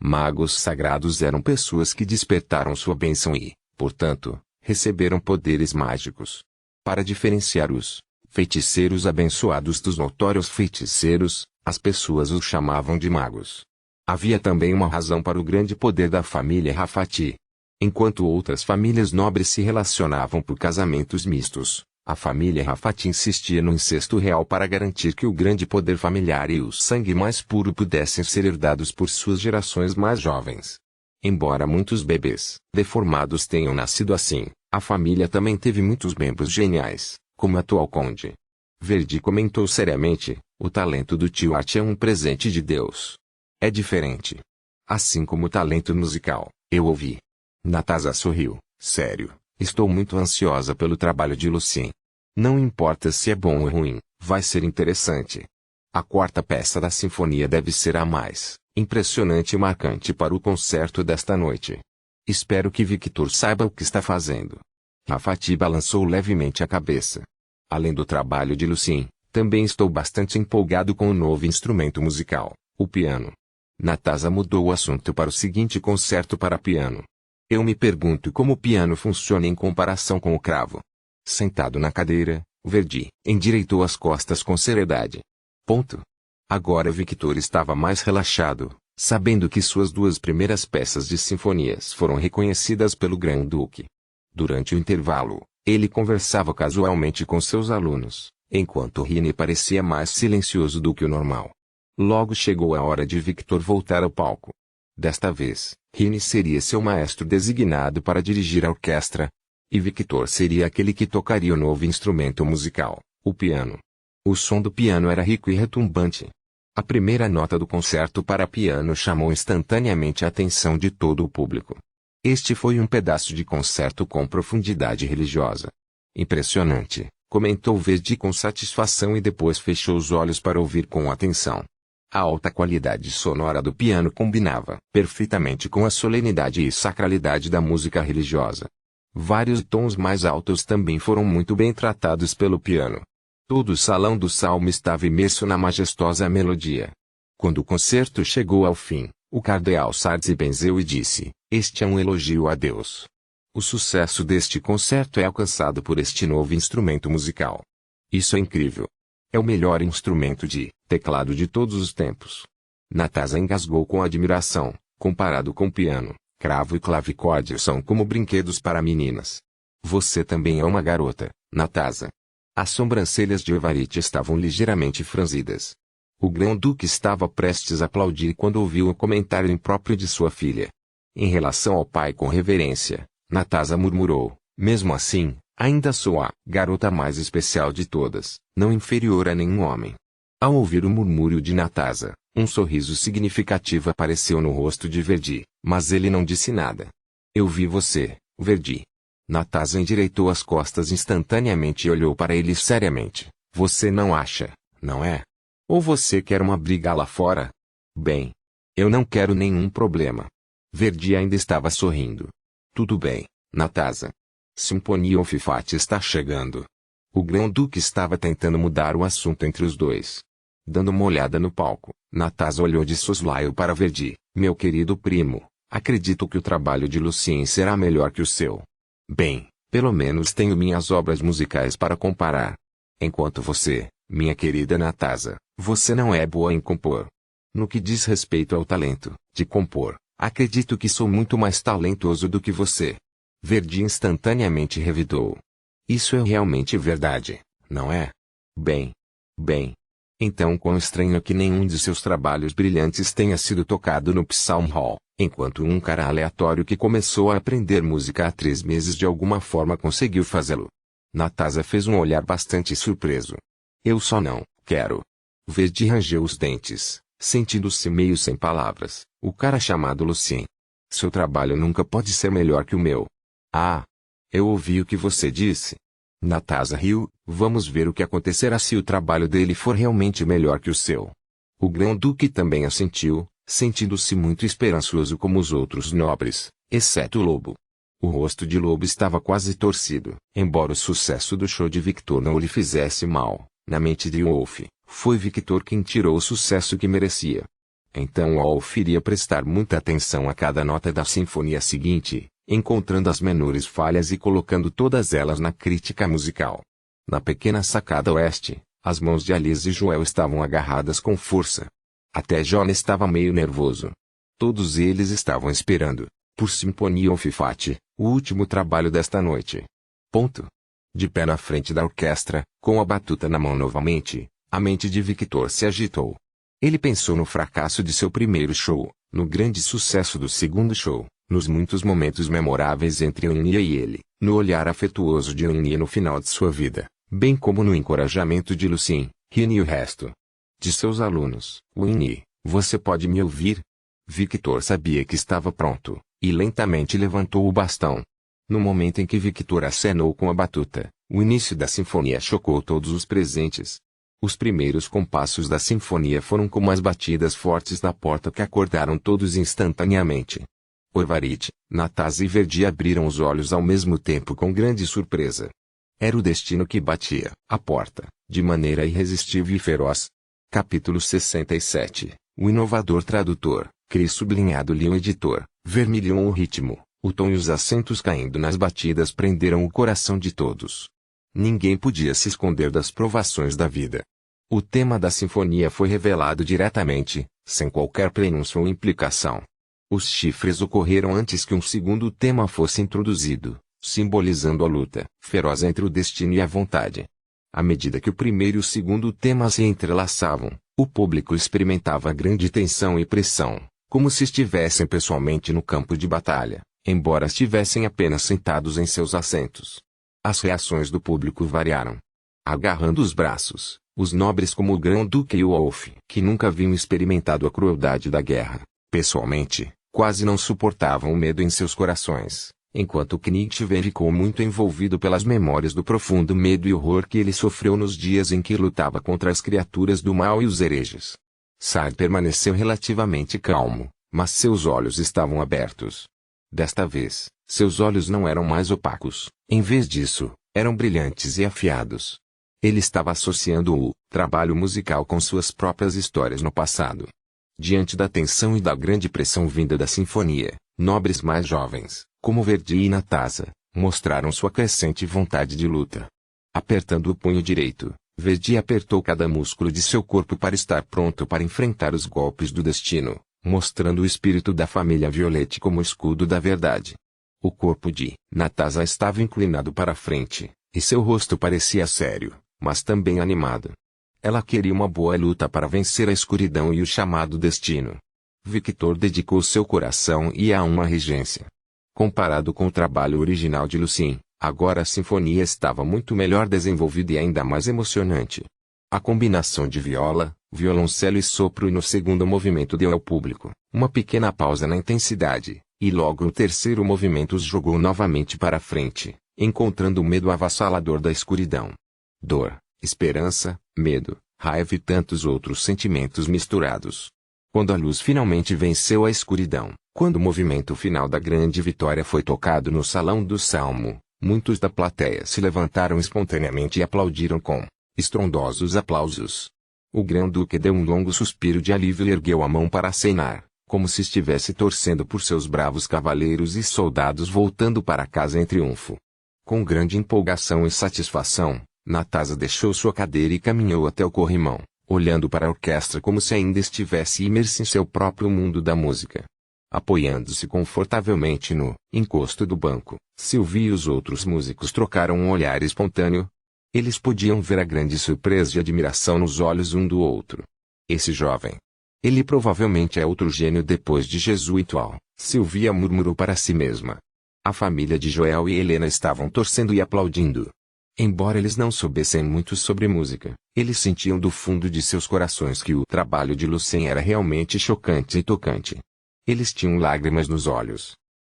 Magos sagrados eram pessoas que despertaram sua bênção e, portanto, receberam poderes mágicos. Para diferenciar os feiticeiros abençoados dos notórios feiticeiros, as pessoas os chamavam de magos. Havia também uma razão para o grande poder da família Rafati. Enquanto outras famílias nobres se relacionavam por casamentos mistos, a família Rafati insistia no incesto real para garantir que o grande poder familiar e o sangue mais puro pudessem ser herdados por suas gerações mais jovens. Embora muitos bebês deformados tenham nascido assim, a família também teve muitos membros geniais, como o atual conde. Verdi comentou seriamente, o talento do tio Art é um presente de Deus. É diferente. Assim como o talento musical, eu ouvi. Natasa sorriu, sério, estou muito ansiosa pelo trabalho de Lucien. Não importa se é bom ou ruim, vai ser interessante. A 4ª peça da sinfonia deve ser a mais impressionante e marcante para o concerto desta noite. Espero que Victor saiba o que está fazendo. Rafati balançou levemente a cabeça. Além do trabalho de Lucien, também estou bastante empolgado com o novo instrumento musical, o piano. Natasa mudou o assunto para o seguinte concerto para piano. Eu me pergunto como o piano funciona em comparação com o cravo. Sentado na cadeira, Verdi endireitou as costas com seriedade. Agora Victor estava mais relaxado, sabendo que suas duas primeiras peças de sinfonias foram reconhecidas pelo Grão-Duque. Durante o intervalo, ele conversava casualmente com seus alunos, enquanto Rini parecia mais silencioso do que o normal. Logo chegou a hora de Victor voltar ao palco. Desta vez, Rini seria seu maestro designado para dirigir a orquestra, e Victor seria aquele que tocaria o novo instrumento musical, o piano. O som do piano era rico e retumbante. A primeira nota do concerto para piano chamou instantaneamente a atenção de todo o público. Este foi um pedaço de concerto com profundidade religiosa. Impressionante, comentou Verdi com satisfação e depois fechou os olhos para ouvir com atenção. A alta qualidade sonora do piano combinava perfeitamente com a solenidade e sacralidade da música religiosa. Vários tons mais altos também foram muito bem tratados pelo piano. Todo o salão do salmo estava imerso na majestosa melodia. Quando o concerto chegou ao fim, o cardeal Sardes se benzeu e disse: "Este é um elogio a Deus. O sucesso deste concerto é alcançado por este novo instrumento musical. Isso é incrível. É o melhor instrumento de teclado de todos os tempos." Natasa engasgou com admiração. Comparado com o piano, cravo e clavicorde são como brinquedos para meninas. Você também é uma garota, Natasa. As sobrancelhas de Evariste estavam ligeiramente franzidas. O Grão-Duque estava prestes a aplaudir quando ouviu o comentário impróprio de sua filha. Em relação ao pai com reverência, Natasa murmurou: "Mesmo assim, ainda sou a garota mais especial de todas, não inferior a nenhum homem." Ao ouvir o murmúrio de Natasa, um sorriso significativo apareceu no rosto de Verdi, mas ele não disse nada. "Eu vi você, Verdi." Natasa endireitou as costas instantaneamente e olhou para ele seriamente. "Você não acha, não é? Ou você quer uma briga lá fora?" "Bem, eu não quero nenhum problema." Verdi ainda estava sorrindo. "Tudo bem, Natasa. Sinfonia of Fati está chegando." O Grão-Duque estava tentando mudar o assunto entre os dois. Dando uma olhada no palco, Natasa olhou de soslaio para Verdi. "Meu querido primo, acredito que o trabalho de Lucien será melhor que o seu. Bem, pelo menos tenho minhas obras musicais para comparar. Enquanto você, minha querida Natasa, você não é boa em compor. No que diz respeito ao talento de compor, acredito que sou muito mais talentoso do que você." Verdi instantaneamente revidou. "Isso é realmente verdade, não é? Bem. Então quão estranho que nenhum de seus trabalhos brilhantes tenha sido tocado no Psalm Hall, enquanto um cara aleatório que começou a aprender música há 3 meses de alguma forma conseguiu fazê-lo." Natasa fez um olhar bastante surpreso. "Eu só não quero." Verdi rangeu os dentes, sentindo-se meio sem palavras. "O cara chamado Lucien. Seu trabalho nunca pode ser melhor que o meu." "Ah! Eu ouvi o que você disse." Natasa riu. "Vamos ver o que acontecerá se o trabalho dele for realmente melhor que o seu." O Grão-Duque também assentiu, sentindo-se muito esperançoso como os outros nobres, exceto o Lobo. O rosto de Lobo estava quase torcido. Embora o sucesso do show de Victor não lhe fizesse mal, na mente de Wolff, foi Victor quem tirou o sucesso que merecia. Então Wolff iria prestar muita atenção a cada nota da sinfonia seguinte, encontrando as menores falhas e colocando todas elas na crítica musical. Na pequena sacada oeste, as mãos de Alice e Joel estavam agarradas com força. Até John estava meio nervoso. Todos eles estavam esperando, por Sinfonia of Fati, o último trabalho desta noite. De pé na frente da orquestra, com a batuta na mão novamente, a mente de Victor se agitou. Ele pensou no fracasso de seu primeiro show, no grande sucesso do segundo show, nos muitos momentos memoráveis entre Eugenie e ele, no olhar afetuoso de Eugenie no final de sua vida, bem como no encorajamento de Lucien, Rini e o resto de seus alunos. "Eugenie, você pode me ouvir?" Victor sabia que estava pronto, e lentamente levantou o bastão. No momento em que Victor acenou com a batuta, o início da sinfonia chocou todos os presentes. Os primeiros compassos da sinfonia foram como as batidas fortes da porta que acordaram todos instantaneamente. Evariste, Natasa e Verdi abriram os olhos ao mesmo tempo com grande surpresa. Era o destino que batia à porta, de maneira irresistível e feroz. Capítulo 67. O inovador tradutor, Cris sublinhado-lhe o editor, vermelhou o ritmo, o tom e os acentos caindo nas batidas prenderam o coração de todos. Ninguém podia se esconder das provações da vida. O tema da sinfonia foi revelado diretamente, sem qualquer prenúncio ou implicação. Os chifres ocorreram antes que um segundo tema fosse introduzido, simbolizando a luta feroz entre o destino e a vontade. À medida que o primeiro e o segundo temas se entrelaçavam, o público experimentava grande tensão e pressão, como se estivessem pessoalmente no campo de batalha, embora estivessem apenas sentados em seus assentos. As reações do público variaram. Agarrando os braços, os nobres como o Grão-Duque e o Wolf, que nunca haviam experimentado a crueldade da guerra, pessoalmente, quase não suportavam o medo em seus corações, enquanto Knightley ficou muito envolvido pelas memórias do profundo medo e horror que ele sofreu nos dias em que lutava contra as criaturas do mal e os hereges. Sard permaneceu relativamente calmo, mas seus olhos estavam abertos. Desta vez, seus olhos não eram mais opacos, em vez disso, eram brilhantes e afiados. Ele estava associando o trabalho musical com suas próprias histórias no passado. Diante da tensão e da grande pressão vinda da sinfonia, nobres mais jovens, como Verdi e Nataza, mostraram sua crescente vontade de luta. Apertando o punho direito, Verdi apertou cada músculo de seu corpo para estar pronto para enfrentar os golpes do destino, mostrando o espírito da família Violette como escudo da verdade. O corpo de Nataza estava inclinado para a frente, e seu rosto parecia sério, mas também animado. Ela queria uma boa luta para vencer a escuridão e o chamado destino. Victor dedicou seu coração e a uma regência. Comparado com o trabalho original de Lucien, agora a sinfonia estava muito melhor desenvolvida e ainda mais emocionante. A combinação de viola, violoncelo e sopro no segundo movimento deu ao público uma pequena pausa na intensidade, e logo o terceiro movimento os jogou novamente para frente, encontrando o medo avassalador da escuridão. Dor, esperança, medo, raiva e tantos outros sentimentos misturados. Quando a luz finalmente venceu a escuridão, quando o movimento final da grande vitória foi tocado no Salão do Salmo, muitos da plateia se levantaram espontaneamente e aplaudiram com estrondosos aplausos. O Grão-Duque deu um longo suspiro de alívio e ergueu a mão para acenar, como se estivesse torcendo por seus bravos cavaleiros e soldados voltando para casa em triunfo. Com grande empolgação e satisfação, Nataza deixou sua cadeira e caminhou até o corrimão, olhando para a orquestra como se ainda estivesse imersa em seu próprio mundo da música. Apoiando-se confortavelmente no encosto do banco, Sylvie e os outros músicos trocaram um olhar espontâneo. Eles podiam ver a grande surpresa e admiração nos olhos um do outro. Esse jovem. Ele provavelmente é outro gênio depois de Jesuitual, Sylvia murmurou para si mesma. A família de Joel e Helena estavam torcendo e aplaudindo. Embora eles não soubessem muito sobre música, eles sentiam do fundo de seus corações que o trabalho de Lucien era realmente chocante e tocante. Eles tinham lágrimas nos olhos.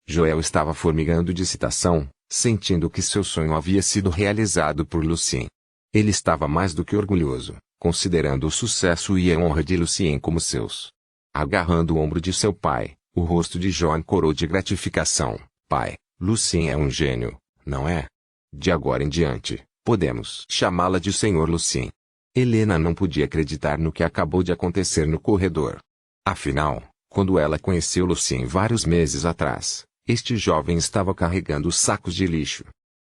Joel estava formigando de excitação, sentindo que seu sonho havia sido realizado por Lucien. Ele estava mais do que orgulhoso, considerando o sucesso e a honra de Lucien como seus. Agarrando o ombro de seu pai, o rosto de Joan corou de gratificação. Pai, Lucien é um gênio, não é? De agora em diante, podemos chamá-la de Senhor Lucien. Helena não podia acreditar no que acabou de acontecer no corredor. Afinal, quando ela conheceu Lucien vários meses atrás, este jovem estava carregando sacos de lixo.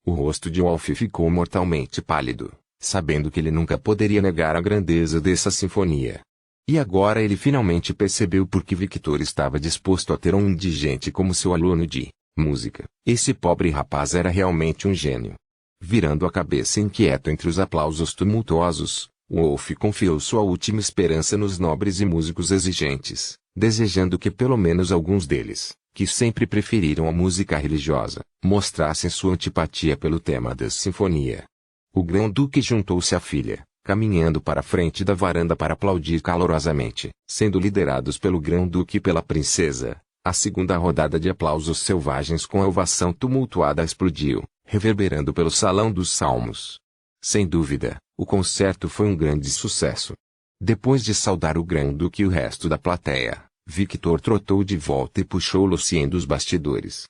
O rosto de Wolf ficou mortalmente pálido, sabendo que ele nunca poderia negar a grandeza dessa sinfonia. E agora ele finalmente percebeu por que Victor estava disposto a ter um indigente como seu aluno de música. Esse pobre rapaz era realmente um gênio. Virando a cabeça inquieto entre os aplausos tumultuosos, Wolf confiou sua última esperança nos nobres e músicos exigentes, desejando que pelo menos alguns deles, que sempre preferiram a música religiosa, mostrassem sua antipatia pelo tema da sinfonia. O Grão-Duque juntou-se à filha, caminhando para a frente da varanda para aplaudir calorosamente, sendo liderados pelo Grão-Duque e pela princesa. A segunda rodada de aplausos selvagens com a ovação tumultuada explodiu, reverberando pelo Salão dos Salmos. Sem dúvida, o concerto foi um grande sucesso. Depois de saudar o Grão-Duque e o resto da plateia, Victor trotou de volta e puxou Lucien dos bastidores.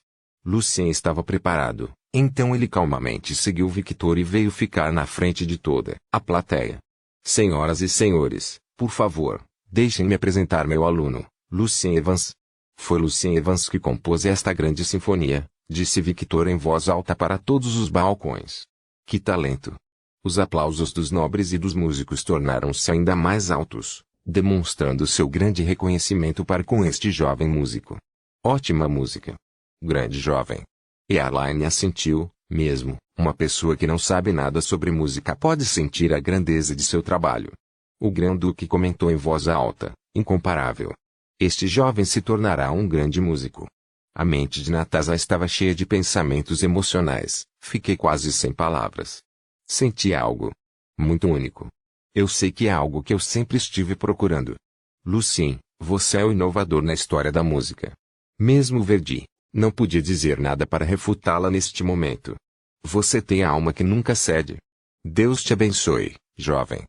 Lucien estava preparado, então ele calmamente seguiu Victor e veio ficar na frente de toda a plateia. Senhoras e senhores, por favor, deixem-me apresentar meu aluno, Lucien Evans. Foi Lucien Evans que compôs esta grande sinfonia, disse Victor em voz alta para todos os balcões. Que talento! Os aplausos dos nobres e dos músicos tornaram-se ainda mais altos, demonstrando seu grande reconhecimento para com este jovem músico. Ótima música! Grande jovem! E Alain assentiu, mesmo uma pessoa que não sabe nada sobre música pode sentir a grandeza de seu trabalho. O Grão-Duque comentou em voz alta, incomparável. Este jovem se tornará um grande músico. A mente de Natasha estava cheia de pensamentos emocionais, fiquei quase sem palavras. Senti algo muito único. Eu sei que é algo que eu sempre estive procurando. Lucien, você é o inovador na história da música. Mesmo Verdi não podia dizer nada para refutá-la neste momento. Você tem a alma que nunca cede. Deus te abençoe, jovem.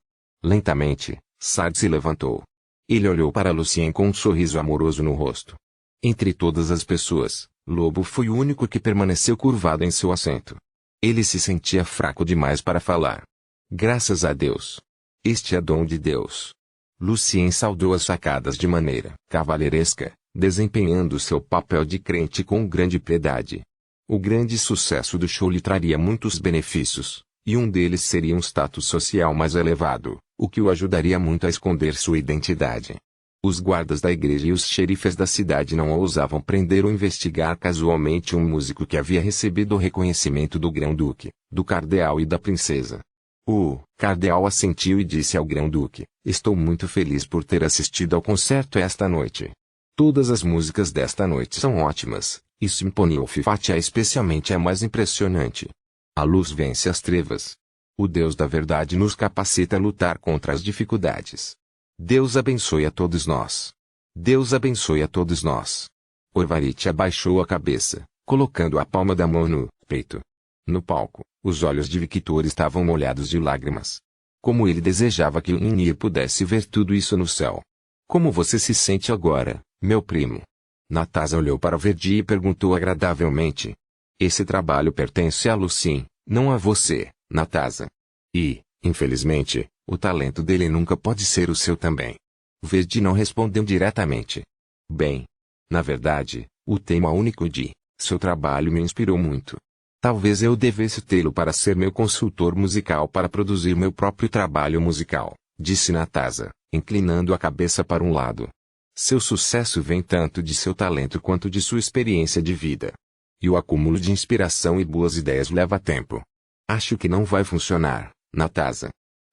Lentamente, Sade se levantou. Ele olhou para Lucien com um sorriso amoroso no rosto. Entre todas as pessoas, Lobo foi o único que permaneceu curvado em seu assento. Ele se sentia fraco demais para falar. Graças a Deus. Este é dom de Deus. Lucien saudou as sacadas de maneira cavalheiresca, desempenhando seu papel de crente com grande piedade. O grande sucesso do show lhe traria muitos benefícios, e um deles seria um status social mais elevado, o que o ajudaria muito a esconder sua identidade. Os guardas da igreja e os xerifes da cidade não ousavam prender ou investigar casualmente um músico que havia recebido o reconhecimento do Grão-Duque, do cardeal e da princesa. O cardeal assentiu e disse ao Grão-Duque: estou muito feliz por ter assistido ao concerto esta noite. Todas as músicas desta noite são ótimas, e Sinfonia Fifati é especialmente a mais impressionante. A luz vence as trevas. O Deus da verdade nos capacita a lutar contra as dificuldades. Deus abençoe a todos nós. Deus abençoe a todos nós. Orvarite abaixou a cabeça, colocando a palma da mão no peito. No palco, os olhos de Victor estavam molhados de lágrimas. Como ele desejava que o Inir pudesse ver tudo isso no céu. Como você se sente agora, meu primo? Natasha olhou para Verdi e perguntou agradavelmente. Esse trabalho pertence a Lucien, não a você, Natasha. E, infelizmente, o talento dele nunca pode ser o seu também. Verdi não respondeu diretamente. Bem, na verdade, o tema único de seu trabalho me inspirou muito. Talvez eu devesse tê-lo para ser meu consultor musical para produzir meu próprio trabalho musical, disse Natasha, inclinando a cabeça para um lado. Seu sucesso vem tanto de seu talento quanto de sua experiência de vida. E o acúmulo de inspiração e boas ideias leva tempo. Acho que não vai funcionar, Natasha.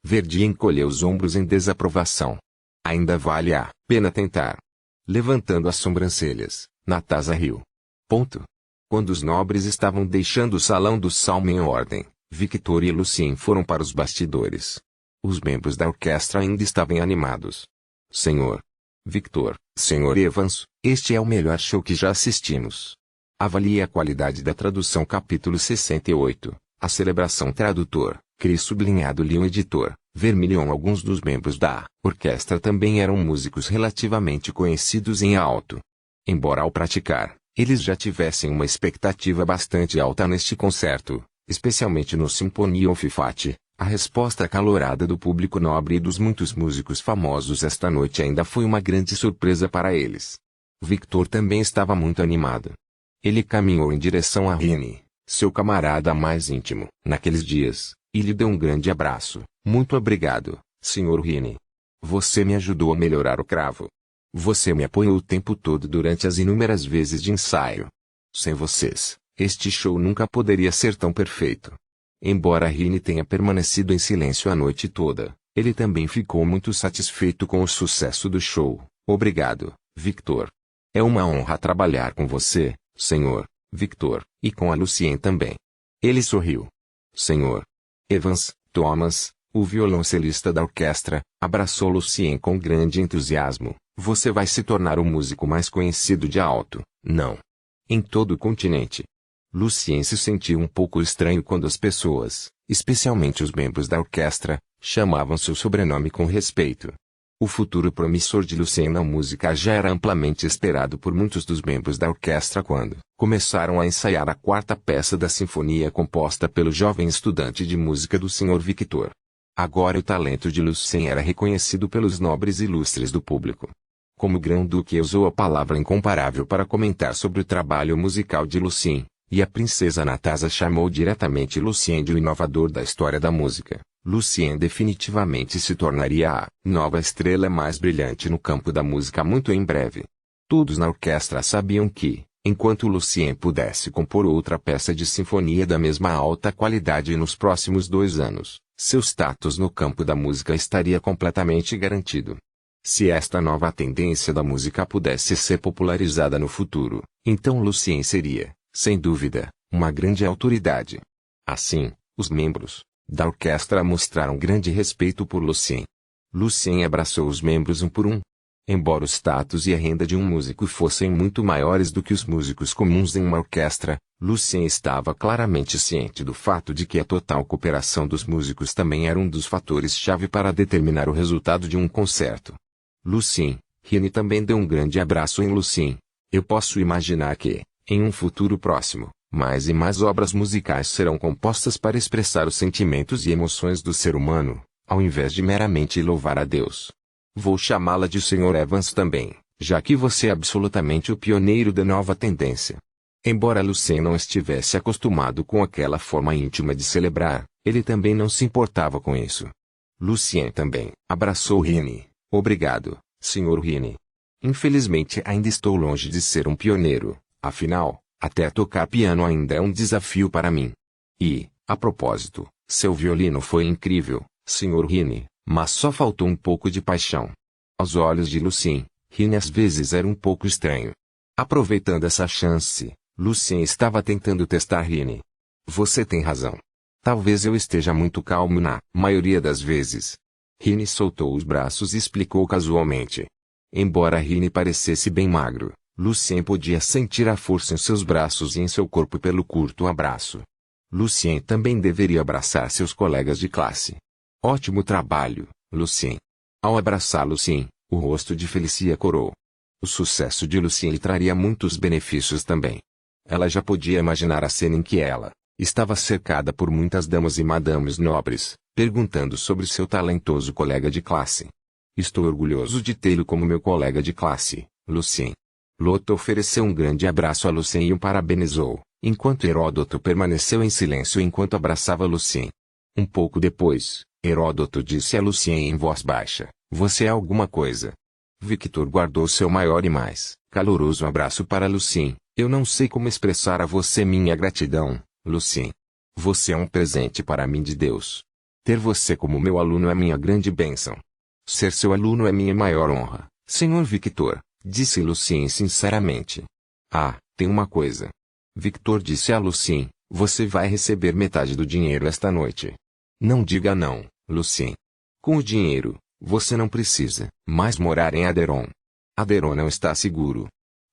Verdi encolheu os ombros em desaprovação. Ainda vale a pena tentar. Levantando as sobrancelhas, Natasha riu. Quando os nobres estavam deixando o salão do salmo em ordem, Victor e Lucien foram para os bastidores. Os membros da orquestra ainda estavam animados. Senhor Victor, Sr. Evans, este é o melhor show que já assistimos. Avalie a qualidade da tradução. Capítulo 68. A celebração. Tradutor, Cris sublinhado Leon. Editor, Vermilion. Alguns dos membros da orquestra também eram músicos relativamente conhecidos em alto. Embora ao praticar, eles já tivessem uma expectativa bastante alta neste concerto, especialmente no Sinfonia Fifati, a resposta acalorada do público nobre e dos muitos músicos famosos esta noite ainda foi uma grande surpresa para eles. Victor também estava muito animado. Ele caminhou em direção a Rini, seu camarada mais íntimo, naqueles dias, e lhe deu um grande abraço. Muito obrigado, Sr. Rini. Você me ajudou a melhorar o cravo. Você me apoiou o tempo todo durante as inúmeras vezes de ensaio. Sem vocês, este show nunca poderia ser tão perfeito. Embora Rini tenha permanecido em silêncio a noite toda, ele também ficou muito satisfeito com o sucesso do show. Obrigado, Victor. É uma honra trabalhar com você, Sr. Victor, e com a Lucien também. Ele sorriu. Sr. Evans, Thomas, o violoncelista da orquestra, abraçou Lucien com grande entusiasmo. Você vai se tornar o músico mais conhecido de alto, não? Em todo o continente. Lucien se sentiu um pouco estranho quando as pessoas, especialmente os membros da orquestra, chamavam seu sobrenome com respeito. O futuro promissor de Lucien na música já era amplamente esperado por muitos dos membros da orquestra quando começaram a ensaiar a quarta peça da sinfonia composta pelo jovem estudante de música do Sr. Victor. Agora o talento de Lucien era reconhecido pelos nobres ilustres do público. Como o Grão-Duque usou a palavra incomparável para comentar sobre o trabalho musical de Lucien, e a princesa Natasa chamou diretamente Lucien de o inovador da história da música. Lucien definitivamente se tornaria a nova estrela mais brilhante no campo da música muito em breve. Todos na orquestra sabiam que, enquanto Lucien pudesse compor outra peça de sinfonia da mesma alta qualidade nos próximos 2 anos, seu status no campo da música estaria completamente garantido. Se esta nova tendência da música pudesse ser popularizada no futuro, então Lucien seria, sem dúvida, uma grande autoridade. Assim, os membros da orquestra mostraram grande respeito por Lucien. Lucien abraçou os membros um por um. Embora o status e a renda de um músico fossem muito maiores do que os músicos comuns em uma orquestra, Lucien estava claramente ciente do fato de que a total cooperação dos músicos também era um dos fatores-chave para determinar o resultado de um concerto. Lucien, Rini também deu um grande abraço em Lucien. Eu posso imaginar que, em um futuro próximo, mais e mais obras musicais serão compostas para expressar os sentimentos e emoções do ser humano, ao invés de meramente louvar a Deus. Vou chamá-la de Sr. Evans também, já que você é absolutamente o pioneiro da nova tendência. Embora Lucien não estivesse acostumado com aquela forma íntima de celebrar, ele também não se importava com isso. Lucien também abraçou Rini. Obrigado, Sr. Rini. Infelizmente ainda estou longe de ser um pioneiro, afinal, até tocar piano ainda é um desafio para mim. E, a propósito, seu violino foi incrível, Sr. Rini. Mas só faltou um pouco de paixão. Aos olhos de Lucien, Rini às vezes era um pouco estranho. Aproveitando essa chance, Lucien estava tentando testar Rini. Você tem razão. Talvez eu esteja muito calmo na maioria das vezes. Rini soltou os braços e explicou casualmente. Embora Rini parecesse bem magro, Lucien podia sentir a força em seus braços e em seu corpo pelo curto abraço. Lucien também deveria abraçar seus colegas de classe. Ótimo trabalho, Lucien. Ao abraçar Lucien, o rosto de Felicia corou. O sucesso de Lucien lhe traria muitos benefícios também. Ela já podia imaginar a cena em que ela estava cercada por muitas damas e madames nobres, perguntando sobre seu talentoso colega de classe. Estou orgulhoso de tê-lo como meu colega de classe, Lucien. Loto ofereceu um grande abraço a Lucien e o parabenizou, enquanto Heródoto permaneceu em silêncio enquanto abraçava Lucien. Um pouco depois, Heródoto disse a Lucien em voz baixa, você é alguma coisa. Victor guardou seu maior e mais caloroso abraço para Lucien. Eu não sei como expressar a você minha gratidão, Lucien. Você é um presente para mim de Deus. Ter você como meu aluno é minha grande bênção. Ser seu aluno é minha maior honra, Sr. Victor, disse Lucien sinceramente. Ah, tem uma coisa. Victor disse a Lucien, você vai receber metade do dinheiro esta noite. Não diga não, Lucien. Com o dinheiro, você não precisa mais morar em Aderon. Aderon não está seguro.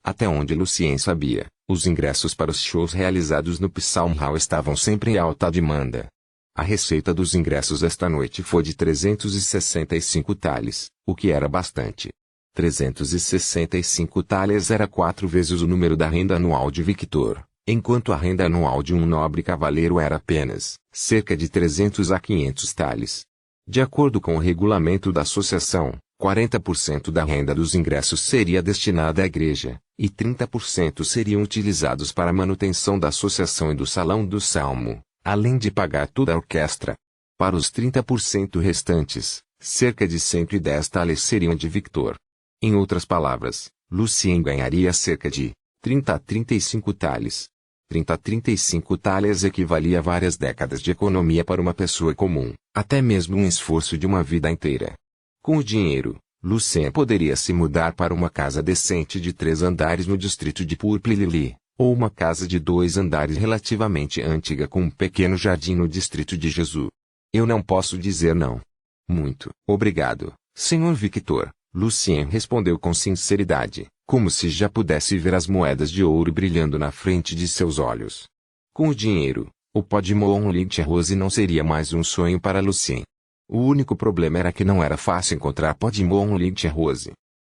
Até onde Lucien sabia, os ingressos para os shows realizados no Psalm Hall estavam sempre em alta demanda. A receita dos ingressos esta noite foi de 365 thalers, o que era bastante. 365 thalers era 4 vezes o número da renda anual de Victor, enquanto a renda anual de um nobre cavaleiro era apenas cerca de 300 a 500 thalers. De acordo com o regulamento da associação, 40% da renda dos ingressos seria destinada à igreja, e 30% seriam utilizados para a manutenção da associação e do salão do salmo, além de pagar toda a orquestra. Para os 30% restantes, cerca de 110 thalers seriam de Victor. Em outras palavras, Lucien ganharia cerca de 30 a 35 thalers. 30 a 35 thalers equivalia a várias décadas de economia para uma pessoa comum, até mesmo um esforço de uma vida inteira. Com o dinheiro, Lucien poderia se mudar para uma casa decente de 3 andares no distrito de Purple-Lily, ou uma casa de 2 andares relativamente antiga com um pequeno jardim no distrito de Jesus. Eu não posso dizer não. Muito obrigado, Sr. Victor, Lucien respondeu com sinceridade, como se já pudesse ver as moedas de ouro brilhando na frente de seus olhos. Com o dinheiro, o pó de Moonlight Rose não seria mais um sonho para Lucien. O único problema era que não era fácil encontrar pó de Moonlight Rose.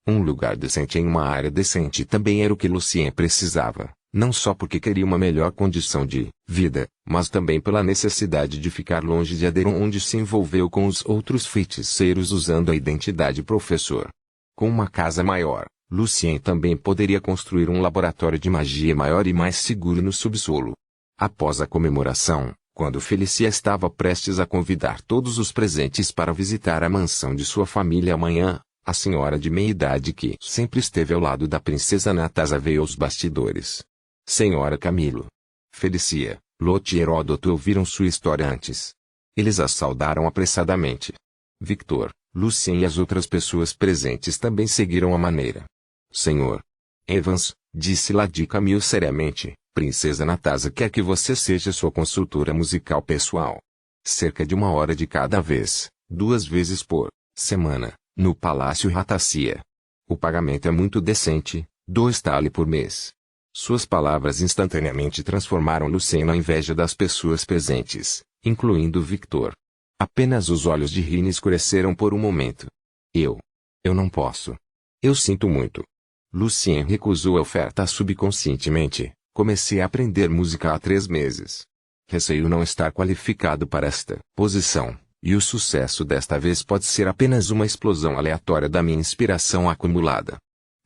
Um lugar decente em uma área decente também era o que Lucien precisava, não só porque queria uma melhor condição de vida, mas também pela necessidade de ficar longe de Aderon, onde se envolveu com os outros feiticeiros usando a identidade professor. Com uma casa maior, Lucien também poderia construir um laboratório de magia maior e mais seguro no subsolo. Após a comemoração, quando Felicia estava prestes a convidar todos os presentes para visitar a mansão de sua família amanhã, a senhora de meia-idade que sempre esteve ao lado da princesa Natasa veio aos bastidores. Senhora Camilo. Felicia, Lot e Heródoto ouviram sua história antes. Eles a saudaram apressadamente. Victor, Lucien e as outras pessoas presentes também seguiram a maneira. Senhor Evans, disse Lady Camille seriamente, Princesa Natasa quer que você seja sua consultora musical pessoal. Cerca de 1 hora de cada vez, 2 vezes por semana, no Palácio Ratassia. O pagamento é muito decente, 2 thaler por mês. Suas palavras instantaneamente transformaram Lucien na inveja das pessoas presentes, incluindo Victor. Apenas os olhos de Rini escureceram por um momento. Eu não posso. Eu sinto muito. Lucien recusou a oferta subconscientemente. Comecei a aprender música há 3 meses. Receio não estar qualificado para esta posição, e o sucesso desta vez pode ser apenas uma explosão aleatória da minha inspiração acumulada.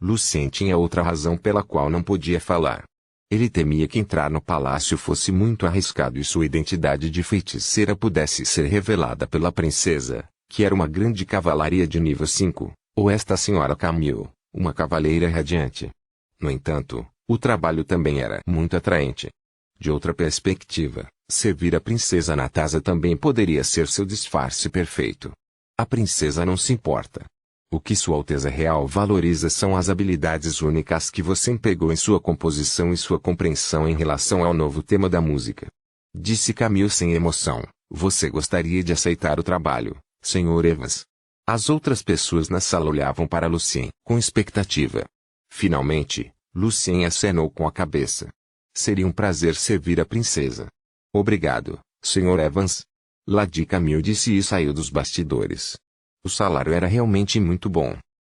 Lucien tinha outra razão pela qual não podia falar. Ele temia que entrar no palácio fosse muito arriscado e sua identidade de feiticeira pudesse ser revelada pela princesa, que era uma grande cavalaria de nível 5, ou esta senhora Camille, uma cavaleira radiante. No entanto, o trabalho também era muito atraente. De outra perspectiva, servir a princesa Natasa também poderia ser seu disfarce perfeito. A princesa não se importa. O que Sua Alteza Real valoriza são as habilidades únicas que você empregou em sua composição e sua compreensão em relação ao novo tema da música. Disse Camille sem emoção, você gostaria de aceitar o trabalho, Sr. Evans? As outras pessoas na sala olhavam para Lucien com expectativa. Finalmente, Lucien acenou com a cabeça. Seria um prazer servir a princesa. Obrigado, Sr. Evans. Lady Camille disse e saiu dos bastidores. O salário era realmente muito bom.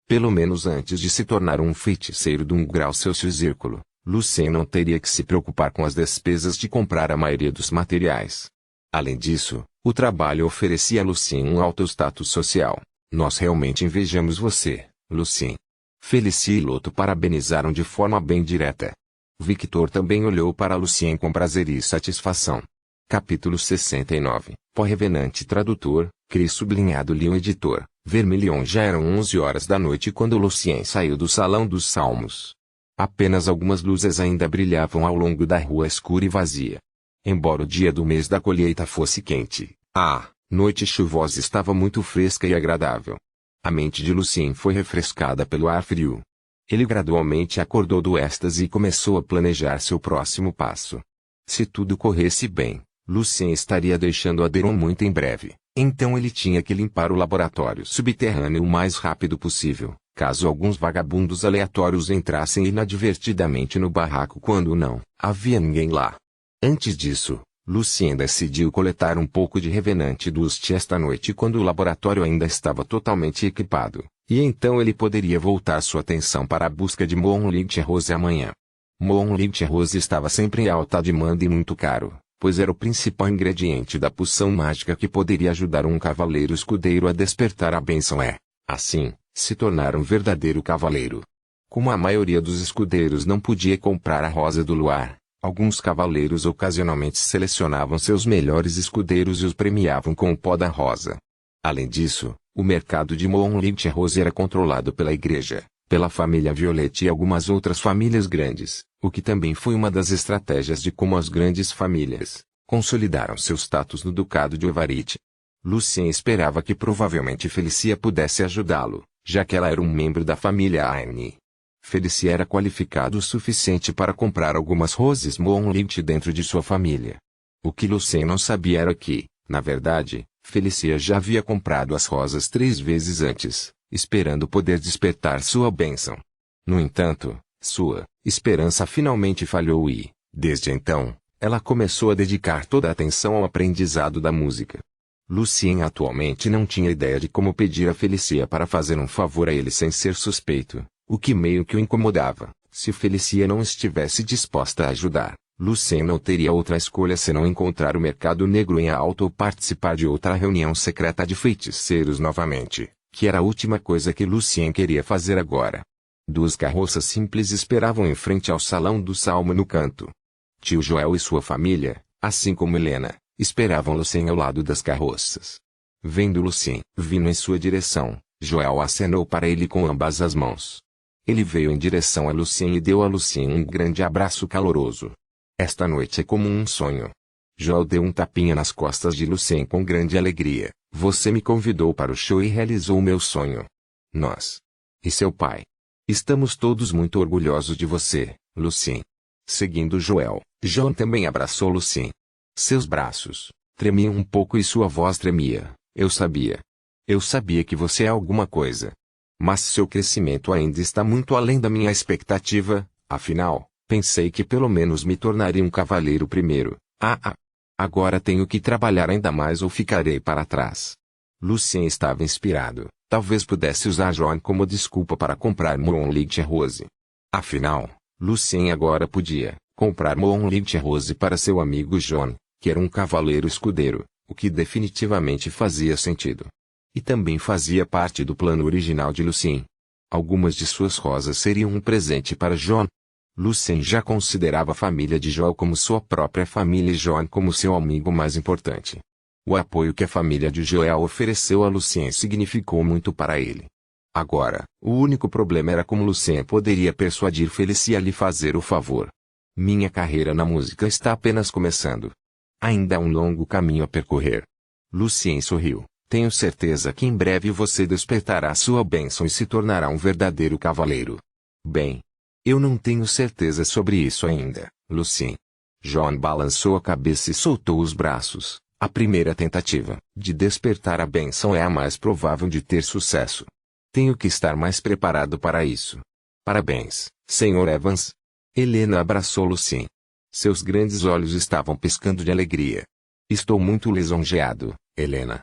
Pelo menos antes de se tornar um feiticeiro de 1 grau Celsius círculo, Lucien não teria que se preocupar com as despesas de comprar a maioria dos materiais. Além disso, o trabalho oferecia a Lucien um alto status social. Nós realmente invejamos você, Lucien. Felicia e Loto parabenizaram de forma bem direta. Victor também olhou para Lucien com prazer e satisfação. Capítulo 69. Pó-revenante tradutor, Cris sublinhado Leon editor. Vermilion. Já eram 11 horas da noite quando Lucien saiu do Salão dos Salmos. Apenas algumas luzes ainda brilhavam ao longo da rua escura e vazia. Embora o dia do mês da colheita fosse quente, a noite chuvosa estava muito fresca e agradável. A mente de Lucien foi refrescada pelo ar frio. Ele gradualmente acordou do êxtase e começou a planejar seu próximo passo. Se tudo corresse bem, Lucien estaria deixando Aderon muito em breve, então ele tinha que limpar o laboratório subterrâneo o mais rápido possível, caso alguns vagabundos aleatórios entrassem inadvertidamente no barraco quando não havia ninguém lá. Antes disso, Lucien decidiu coletar um pouco de revenante dust esta noite quando o laboratório ainda estava totalmente equipado, e então ele poderia voltar sua atenção para a busca de Moonlight Rose amanhã. Moonlight Rose estava sempre em alta demanda e muito caro, pois era o principal ingrediente da poção mágica que poderia ajudar um cavaleiro escudeiro a despertar a bênção assim, se tornar um verdadeiro cavaleiro. Como a maioria dos escudeiros não podia comprar a Rosa do Luar, alguns cavaleiros ocasionalmente selecionavam seus melhores escudeiros e os premiavam com o pó da rosa. Além disso, o mercado de Moonlight Rose era controlado pela igreja, pela família Violet e algumas outras famílias grandes, o que também foi uma das estratégias de como as grandes famílias consolidaram seu status no Ducado de Ovarit. Lucien esperava que provavelmente Felicia pudesse ajudá-lo, já que ela era um membro da família Aine. Felicia era qualificado o suficiente para comprar algumas roses Moonlight dentro de sua família. O que Lucien não sabia era que, na verdade, Felicia já havia comprado as rosas 3 vezes antes, esperando poder despertar sua bênção. No entanto, sua esperança finalmente falhou e, desde então, ela começou a dedicar toda a atenção ao aprendizado da música. Lucien atualmente não tinha ideia de como pedir a Felicia para fazer um favor a ele sem ser suspeito, o que meio que o incomodava. Se Felicia não estivesse disposta a ajudar, Lucien não teria outra escolha senão encontrar o mercado negro em alto ou participar de outra reunião secreta de feiticeiros novamente, que era a última coisa que Lucien queria fazer agora. Duas carroças simples esperavam em frente ao salão do Salmo no canto. Tio Joel e sua família, assim como Helena, esperavam Lucien ao lado das carroças. Vendo Lucien vindo em sua direção, Joel acenou para ele com ambas as mãos. Ele veio em direção a Lucien e deu a Lucien um grande abraço caloroso. Esta noite é como um sonho. Joel deu um tapinha nas costas de Lucien com grande alegria. Você me convidou para o show e realizou o meu sonho. Nós e seu pai estamos todos muito orgulhosos de você, Lucien. Seguindo Joel, Joan também abraçou Lucien. Seus braços tremiam um pouco e sua voz tremia. Eu sabia que você é alguma coisa. Mas seu crescimento ainda está muito além da minha expectativa, afinal, pensei que pelo menos me tornaria um cavaleiro primeiro. Agora tenho que trabalhar ainda mais ou ficarei para trás. Lucien estava inspirado. Talvez pudesse usar Joan como desculpa para comprar Moonlight Rose. Afinal, Lucien agora podia comprar Moonlight Rose para seu amigo Joan, que era um cavaleiro escudeiro, o que definitivamente fazia sentido. E também fazia parte do plano original de Lucien. Algumas de suas rosas seriam um presente para Joan. Lucien já considerava a família de Joel como sua própria família e Joan como seu amigo mais importante. O apoio que a família de Joel ofereceu a Lucien significou muito para ele. Agora, o único problema era como Lucien poderia persuadir Felicia a lhe fazer o favor. Minha carreira na música está apenas começando. Ainda há um longo caminho a percorrer. Lucien sorriu. Tenho certeza que em breve você despertará sua bênção e se tornará um verdadeiro cavaleiro. Bem, eu não tenho certeza sobre isso ainda, Lucien. Joan balançou a cabeça e soltou os braços. A primeira tentativa de despertar a bênção é a mais provável de ter sucesso. Tenho que estar mais preparado para isso. Parabéns, Sr. Evans. Helena abraçou Lucien. Seus grandes olhos estavam piscando de alegria. Estou muito lisonjeado, Helena.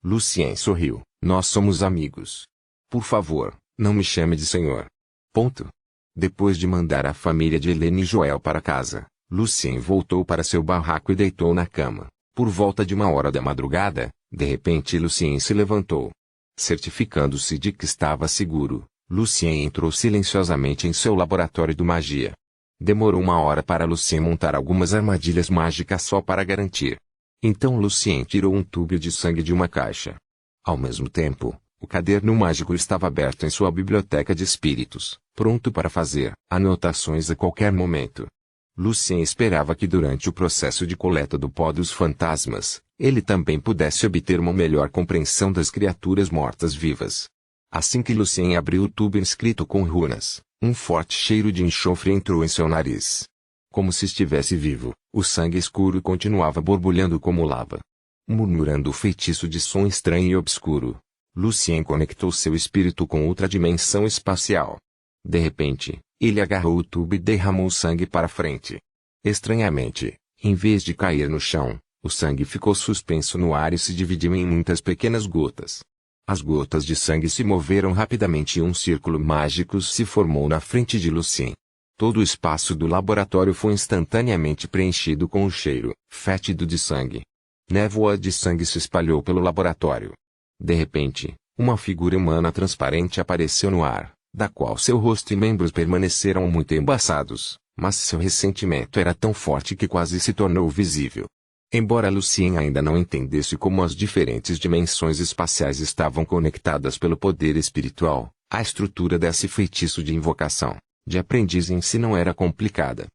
Lucien sorriu. Nós somos amigos. Por favor, não me chame de senhor. Ponto. Depois de mandar a família de Helena e Joel para casa, Lucien voltou para seu barraco e deitou na cama. Por volta de 1 hora da madrugada, de repente Lucien se levantou. Certificando-se de que estava seguro, Lucien entrou silenciosamente em seu laboratório de magia. Demorou 1 hora para Lucien montar algumas armadilhas mágicas só para garantir. Então Lucien tirou um tubo de sangue de uma caixa. Ao mesmo tempo, o caderno mágico estava aberto em sua biblioteca de espíritos, pronto para fazer anotações a qualquer momento. Lucien esperava que durante o processo de coleta do pó dos fantasmas, ele também pudesse obter uma melhor compreensão das criaturas mortas-vivas. Assim que Lucien abriu o tubo inscrito com runas, um forte cheiro de enxofre entrou em seu nariz. Como se estivesse vivo, o sangue escuro continuava borbulhando como lava. Murmurando o feitiço de som estranho e obscuro, Lucien conectou seu espírito com outra dimensão espacial. De repente, ele agarrou o tubo e derramou o sangue para frente. Estranhamente, em vez de cair no chão, o sangue ficou suspenso no ar e se dividiu em muitas pequenas gotas. As gotas de sangue se moveram rapidamente e um círculo mágico se formou na frente de Lucien. Todo o espaço do laboratório foi instantaneamente preenchido com um cheiro fétido de sangue. Névoa de sangue se espalhou pelo laboratório. De repente, uma figura humana transparente apareceu no ar, da qual seu rosto e membros permaneceram muito embaçados, mas seu ressentimento era tão forte que quase se tornou visível. Embora Lucien ainda não entendesse como as diferentes dimensões espaciais estavam conectadas pelo poder espiritual, a estrutura desse feitiço de invocação de aprendiz em si não era complicada.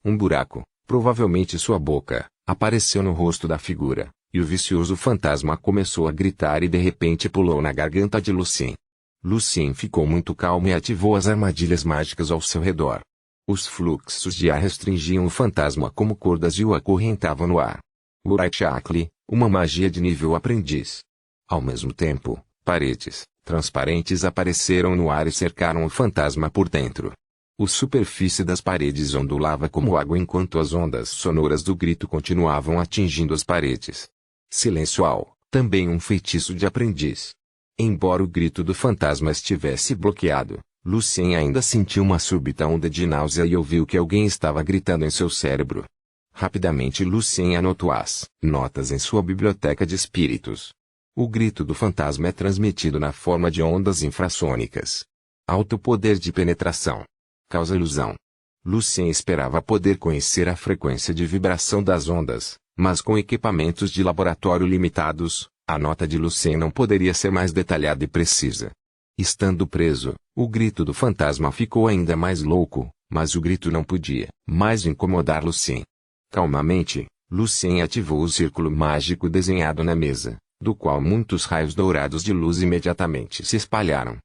Um buraco, provavelmente sua boca, apareceu no rosto da figura, e o vicioso fantasma começou a gritar e de repente pulou na garganta de Lucien. Lucien ficou muito calmo e ativou as armadilhas mágicas ao seu redor. Os fluxos de ar restringiam o fantasma como cordas e o acorrentavam no ar. Uraichakli, uma magia de nível aprendiz. Ao mesmo tempo, paredes transparentes apareceram no ar e cercaram o fantasma por dentro. A superfície das paredes ondulava como água enquanto as ondas sonoras do grito continuavam atingindo as paredes. Silencial, também um feitiço de aprendiz. Embora o grito do fantasma estivesse bloqueado, Lucien ainda sentiu uma súbita onda de náusea e ouviu que alguém estava gritando em seu cérebro. Rapidamente Lucien anotou as notas em sua biblioteca de espíritos. O grito do fantasma é transmitido na forma de ondas infrassônicas. Alto poder de penetração. Causa ilusão. Lucien esperava poder conhecer a frequência de vibração das ondas, mas com equipamentos de laboratório limitados, a nota de Lucien não poderia ser mais detalhada e precisa. Estando preso, o grito do fantasma ficou ainda mais louco, mas o grito não podia mais incomodar Lucien. Calmamente, Lucien ativou o círculo mágico desenhado na mesa, do qual muitos raios dourados de luz imediatamente se espalharam.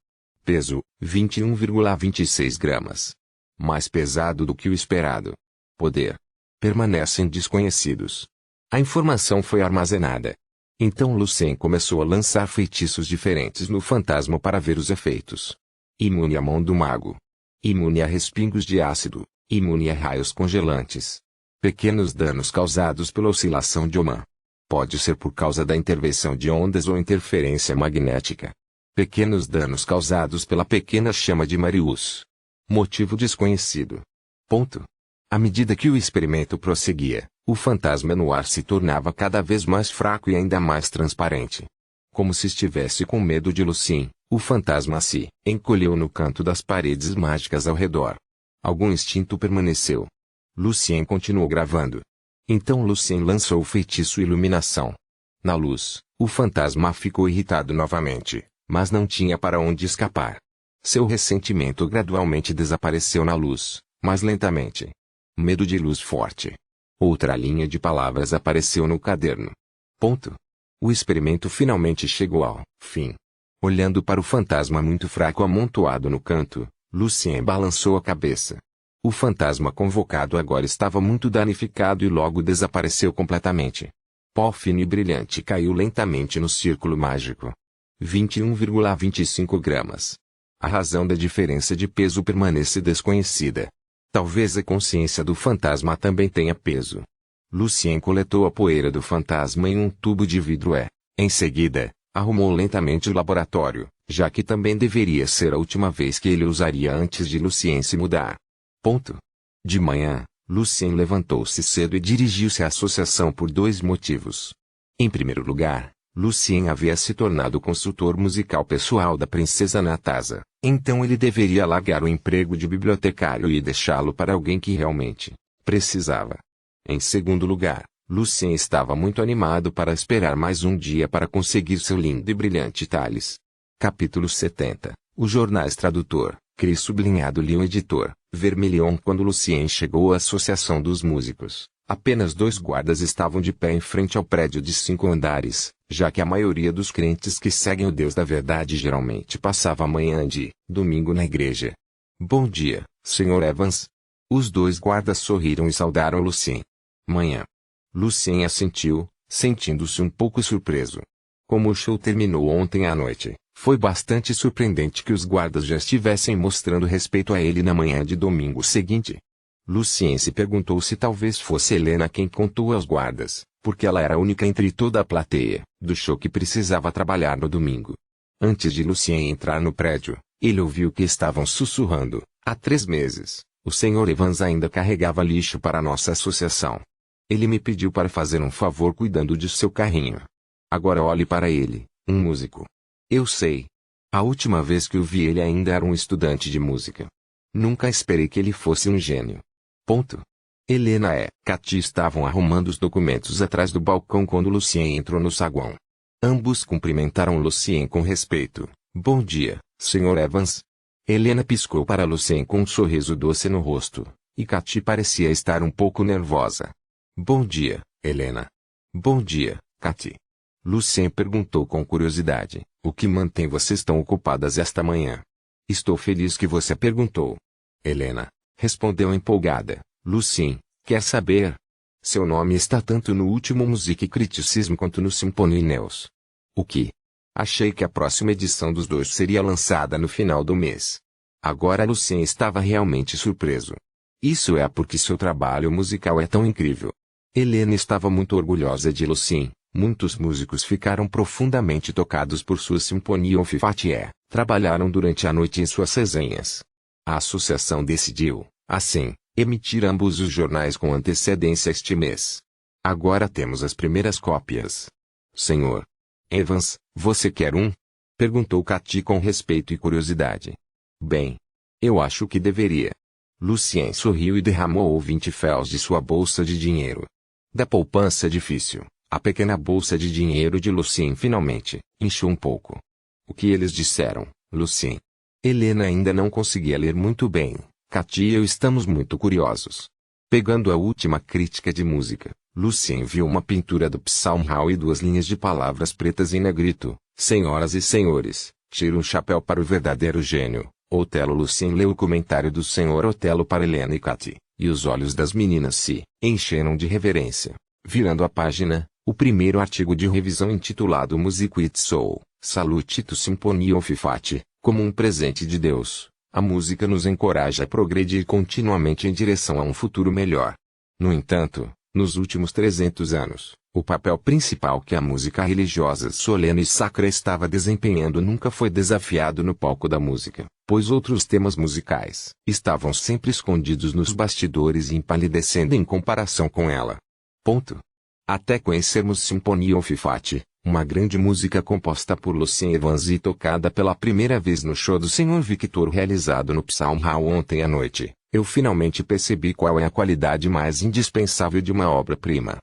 Peso, 21,26 gramas. Mais pesado do que o esperado. Poder. Permanecem desconhecidos. A informação foi armazenada. Então Lucien começou a lançar feitiços diferentes no fantasma para ver os efeitos. Imune à mão do mago. Imune a respingos de ácido. Imune a raios congelantes. Pequenos danos causados pela oscilação de Oman. Pode ser por causa da intervenção de ondas ou interferência magnética. Pequenos danos causados pela pequena chama de Marius. Motivo desconhecido. Ponto. À medida que o experimento prosseguia, o fantasma no ar se tornava cada vez mais fraco e ainda mais transparente. Como se estivesse com medo de Lucien, o fantasma se encolheu no canto das paredes mágicas ao redor. Algum instinto permaneceu. Lucien continuou gravando. Então Lucien lançou o feitiço Iluminação. Na luz, o fantasma ficou irritado novamente, mas não tinha para onde escapar. Seu ressentimento gradualmente desapareceu na luz, mas lentamente. Medo de luz forte. Outra linha de palavras apareceu no caderno. Ponto. O experimento finalmente chegou ao fim. Olhando para o fantasma muito fraco amontoado no canto, Lucien balançou a cabeça. O fantasma convocado agora estava muito danificado e logo desapareceu completamente. Pó fino e brilhante caiu lentamente no círculo mágico. 21,25 gramas. A razão da diferença de peso permanece desconhecida. Talvez a consciência do fantasma também tenha peso. Lucien coletou a poeira do fantasma em um tubo de vidro e, em seguida, arrumou lentamente o laboratório, já que também deveria ser a última vez que ele usaria antes de Lucien se mudar. Ponto. De manhã, Lucien levantou-se cedo e dirigiu-se à associação por dois motivos. Em primeiro lugar, Lucien havia se tornado consultor musical pessoal da princesa Natasa, então ele deveria largar o emprego de bibliotecário e deixá-lo para alguém que realmente precisava. Em segundo lugar, Lucien estava muito animado para esperar mais um dia para conseguir seu lindo e brilhante Thales. Capítulo 70. O Jornais Tradutor, Cris sublinhado Lyon editor, Vermilion. Quando Lucien chegou à Associação dos Músicos, apenas 2 guardas estavam de pé em frente ao prédio de 5 andares, já que a maioria dos crentes que seguem o Deus da Verdade geralmente passava a manhã de domingo na igreja. Bom dia, Sr. Evans. Os 2 guardas sorriram e saudaram Lucien. Manhã. Lucien assentiu, sentindo-se um pouco surpreso. Como o show terminou ontem à noite, foi bastante surpreendente que os guardas já estivessem mostrando respeito a ele na manhã de domingo seguinte. Lucien se perguntou se talvez fosse Helena quem contou aos guardas, porque ela era a única entre toda a plateia do show que precisava trabalhar no domingo. Antes de Lucien entrar no prédio, ele ouviu que estavam sussurrando. Há 3 meses, o Sr. Evans ainda carregava lixo para nossa associação. Ele me pediu para fazer um favor cuidando de seu carrinho. Agora olhe para ele, um músico. Eu sei. A última vez que o vi ele ainda era um estudante de música. Nunca esperei que ele fosse um gênio. Ponto. Helena e Katy estavam arrumando os documentos atrás do balcão quando Lucien entrou no saguão. Ambos cumprimentaram Lucien com respeito. Bom dia, Sr. Evans. Helena piscou para Lucien com um sorriso doce no rosto, e Katy parecia estar um pouco nervosa. Bom dia, Helena. Bom dia, Katy. Lucien perguntou com curiosidade. O que mantém vocês tão ocupadas esta manhã? Estou feliz que você perguntou. Helena respondeu empolgada. Lucien, quer saber? Seu nome está tanto no último Musique Criticism quanto no Symphony News. O que? Achei que a próxima edição dos 2 seria lançada no final do mês. Agora Lucien estava realmente surpreso. Isso é porque seu trabalho musical é tão incrível. Helena estava muito orgulhosa de Lucien. Muitos músicos ficaram profundamente tocados por sua Symphonie of Fatie. Trabalharam durante a noite em suas resenhas. A associação decidiu, assim, emitir ambos os jornais com antecedência este mês. Agora temos as primeiras cópias. Sr. Evans, você quer um? Perguntou Katy com respeito e curiosidade. Bem, eu acho que deveria. Lucien sorriu e derramou 20 féus de sua bolsa de dinheiro. Da poupança difícil, a pequena bolsa de dinheiro de Lucien finalmente inchou um pouco. O que eles disseram, Lucien? Helena ainda não conseguia ler muito bem. Katia e eu estamos muito curiosos. Pegando a última crítica de música, Lucien viu uma pintura do Psalm-Hall e 2 linhas de palavras pretas em negrito. Senhoras e senhores, tire um chapéu para o verdadeiro gênio. Otelo. Lucien leu o comentário do Sr. Otelo para Helena e Katy, e os olhos das meninas se encheram de reverência. Virando a página, o primeiro artigo de revisão intitulado Music It Soul, Salute to Symphony of Fat, como um presente de Deus. A música nos encoraja a progredir continuamente em direção a um futuro melhor. No entanto, nos últimos 300 anos, o papel principal que a música religiosa solene e sacra estava desempenhando nunca foi desafiado no palco da música, pois outros temas musicais estavam sempre escondidos nos bastidores e empalidecendo em comparação com ela. Ponto. Até conhecermos Symphony of Fat, uma grande música composta por Lucien Evans e tocada pela primeira vez no show do Sr. Victor realizado no Psalm-Hall ontem à noite, eu finalmente percebi qual é a qualidade mais indispensável de uma obra-prima.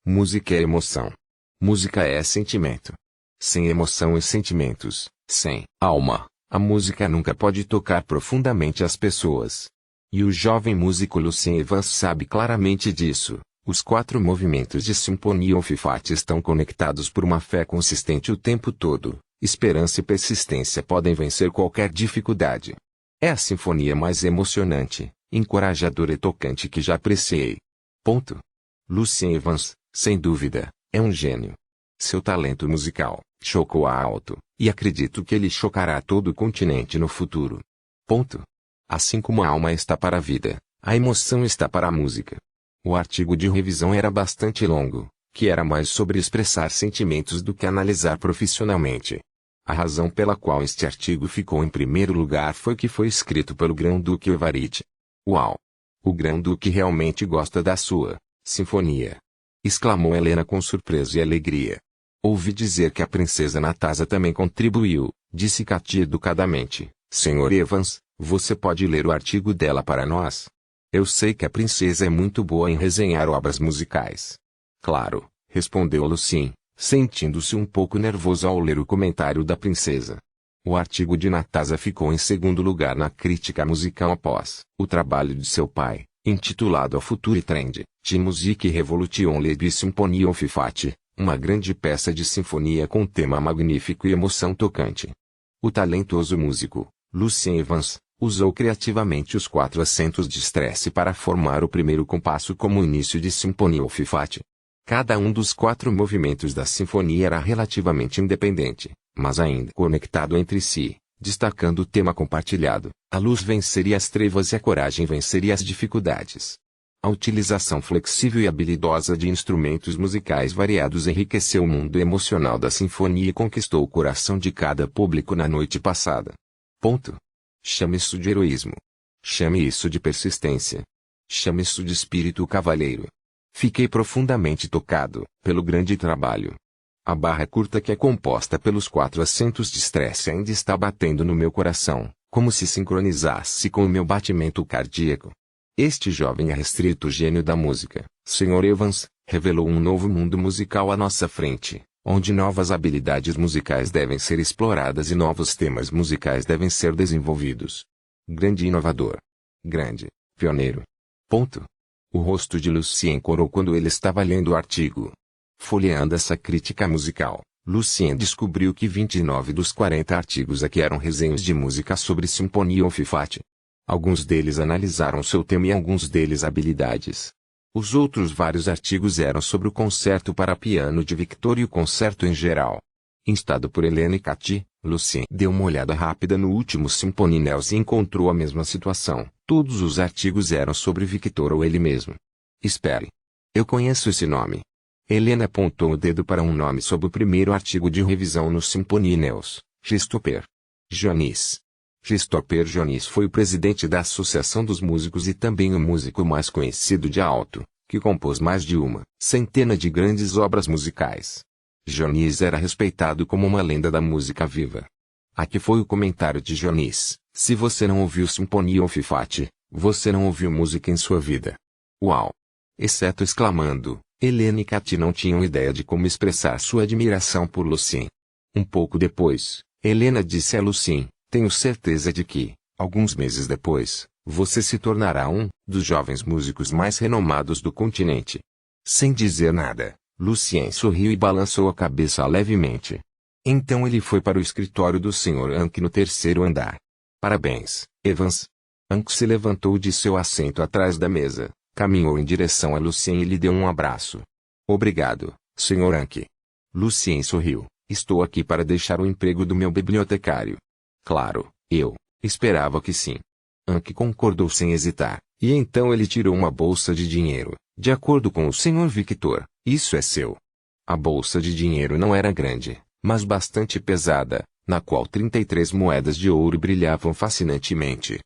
Música é emoção. Música é sentimento. Sem emoção e sentimentos, sem alma, a música nunca pode tocar profundamente as pessoas. E o jovem músico Lucien Evans sabe claramente disso. Os 4 movimentos de Symphony of Fat estão conectados por uma fé consistente o tempo todo. Esperança e persistência podem vencer qualquer dificuldade. É a sinfonia mais emocionante, encorajadora e tocante que já apreciei. Ponto. Lucien Evans, sem dúvida, é um gênio. Seu talento musical chocou a alto, e acredito que ele chocará todo o continente no futuro. Ponto. Assim como a alma está para a vida, a emoção está para a música. O artigo de revisão era bastante longo, que era mais sobre expressar sentimentos do que analisar profissionalmente. A razão pela qual este artigo ficou em primeiro lugar foi que foi escrito pelo Grão-Duque Évariste. Uau! O Grão-Duque realmente gosta da sua sinfonia! Exclamou Helena com surpresa e alegria. Ouvi dizer que a princesa Natasa também contribuiu, disse Katy educadamente. Sr. Evans, você pode ler o artigo dela para nós? Eu sei que a princesa é muito boa em resenhar obras musicais. Claro, respondeu Lucien, sentindo-se um pouco nervoso ao ler o comentário da princesa. O artigo de Natasa ficou em segundo lugar na crítica musical após o trabalho de seu pai, intitulado A Future Trend, de Musique Revolution de Symphony of Fat, uma grande peça de sinfonia com tema magnífico e emoção tocante. O talentoso músico, Lucien Evans, usou criativamente os 4 acentos de estresse para formar o primeiro compasso como início de Symphony of Fat. Cada um dos 4 movimentos da sinfonia era relativamente independente, mas ainda conectado entre si, destacando o tema compartilhado. A luz venceria as trevas e a coragem venceria as dificuldades. A utilização flexível e habilidosa de instrumentos musicais variados enriqueceu o mundo emocional da sinfonia e conquistou o coração de cada público na noite passada. Ponto. Chame isso de heroísmo. Chame isso de persistência. Chame isso de espírito cavalheiro. Fiquei profundamente tocado pelo grande trabalho. A barra curta que é composta pelos 4 acentos de estresse ainda está batendo no meu coração, como se sincronizasse com o meu batimento cardíaco. Este jovem e restrito gênio da música, Sr. Evans, revelou um novo mundo musical à nossa frente, onde novas habilidades musicais devem ser exploradas e novos temas musicais devem ser desenvolvidos. Grande inovador. Grande pioneiro. Ponto. O rosto de Lucien corou quando ele estava lendo o artigo. Folheando essa crítica musical, Lucien descobriu que 29 dos 40 artigos aqui eram resenhas de música sobre Symphony of Fat. Alguns deles analisaram seu tema e alguns deles habilidades. Os outros vários artigos eram sobre o concerto para piano de Victor e o concerto em geral. Instado por Helena e Katy, Lucien deu uma olhada rápida no último Symphony News e encontrou a mesma situação. Todos os artigos eram sobre Victor ou ele mesmo. Espere. Eu conheço esse nome. Helena apontou o dedo para um nome sob o primeiro artigo de revisão no Symphony News, Christopher Jonis. Christopher Jonis foi o presidente da Associação dos Músicos e também o músico mais conhecido de alto, que compôs mais de uma centena de grandes obras musicais. Jonis era respeitado como uma lenda da música viva. Aqui foi o comentário de Jonis, Se você não ouviu Symphony of Fate, você não ouviu música em sua vida. Uau! Exceto exclamando, Helena e Katy não tinham ideia de como expressar sua admiração por Lucien. Um pouco depois, Helena disse a Lucien, tenho certeza de que, alguns meses depois, você se tornará um dos jovens músicos mais renomados do continente. Sem dizer nada, Lucien sorriu e balançou a cabeça levemente. Então ele foi para o escritório do Sr. Hank no terceiro andar. Parabéns, Evans. Hank se levantou de seu assento atrás da mesa, caminhou em direção a Lucien e lhe deu um abraço. Obrigado, Sr. Hank. Lucien sorriu. Estou aqui para deixar o emprego do meu bibliotecário. Claro, eu esperava que sim. Hank concordou sem hesitar, e então ele tirou uma bolsa de dinheiro. De acordo com o Sr. Victor, isso é seu. A bolsa de dinheiro não era grande, mas bastante pesada, na qual 33 moedas de ouro brilhavam fascinantemente.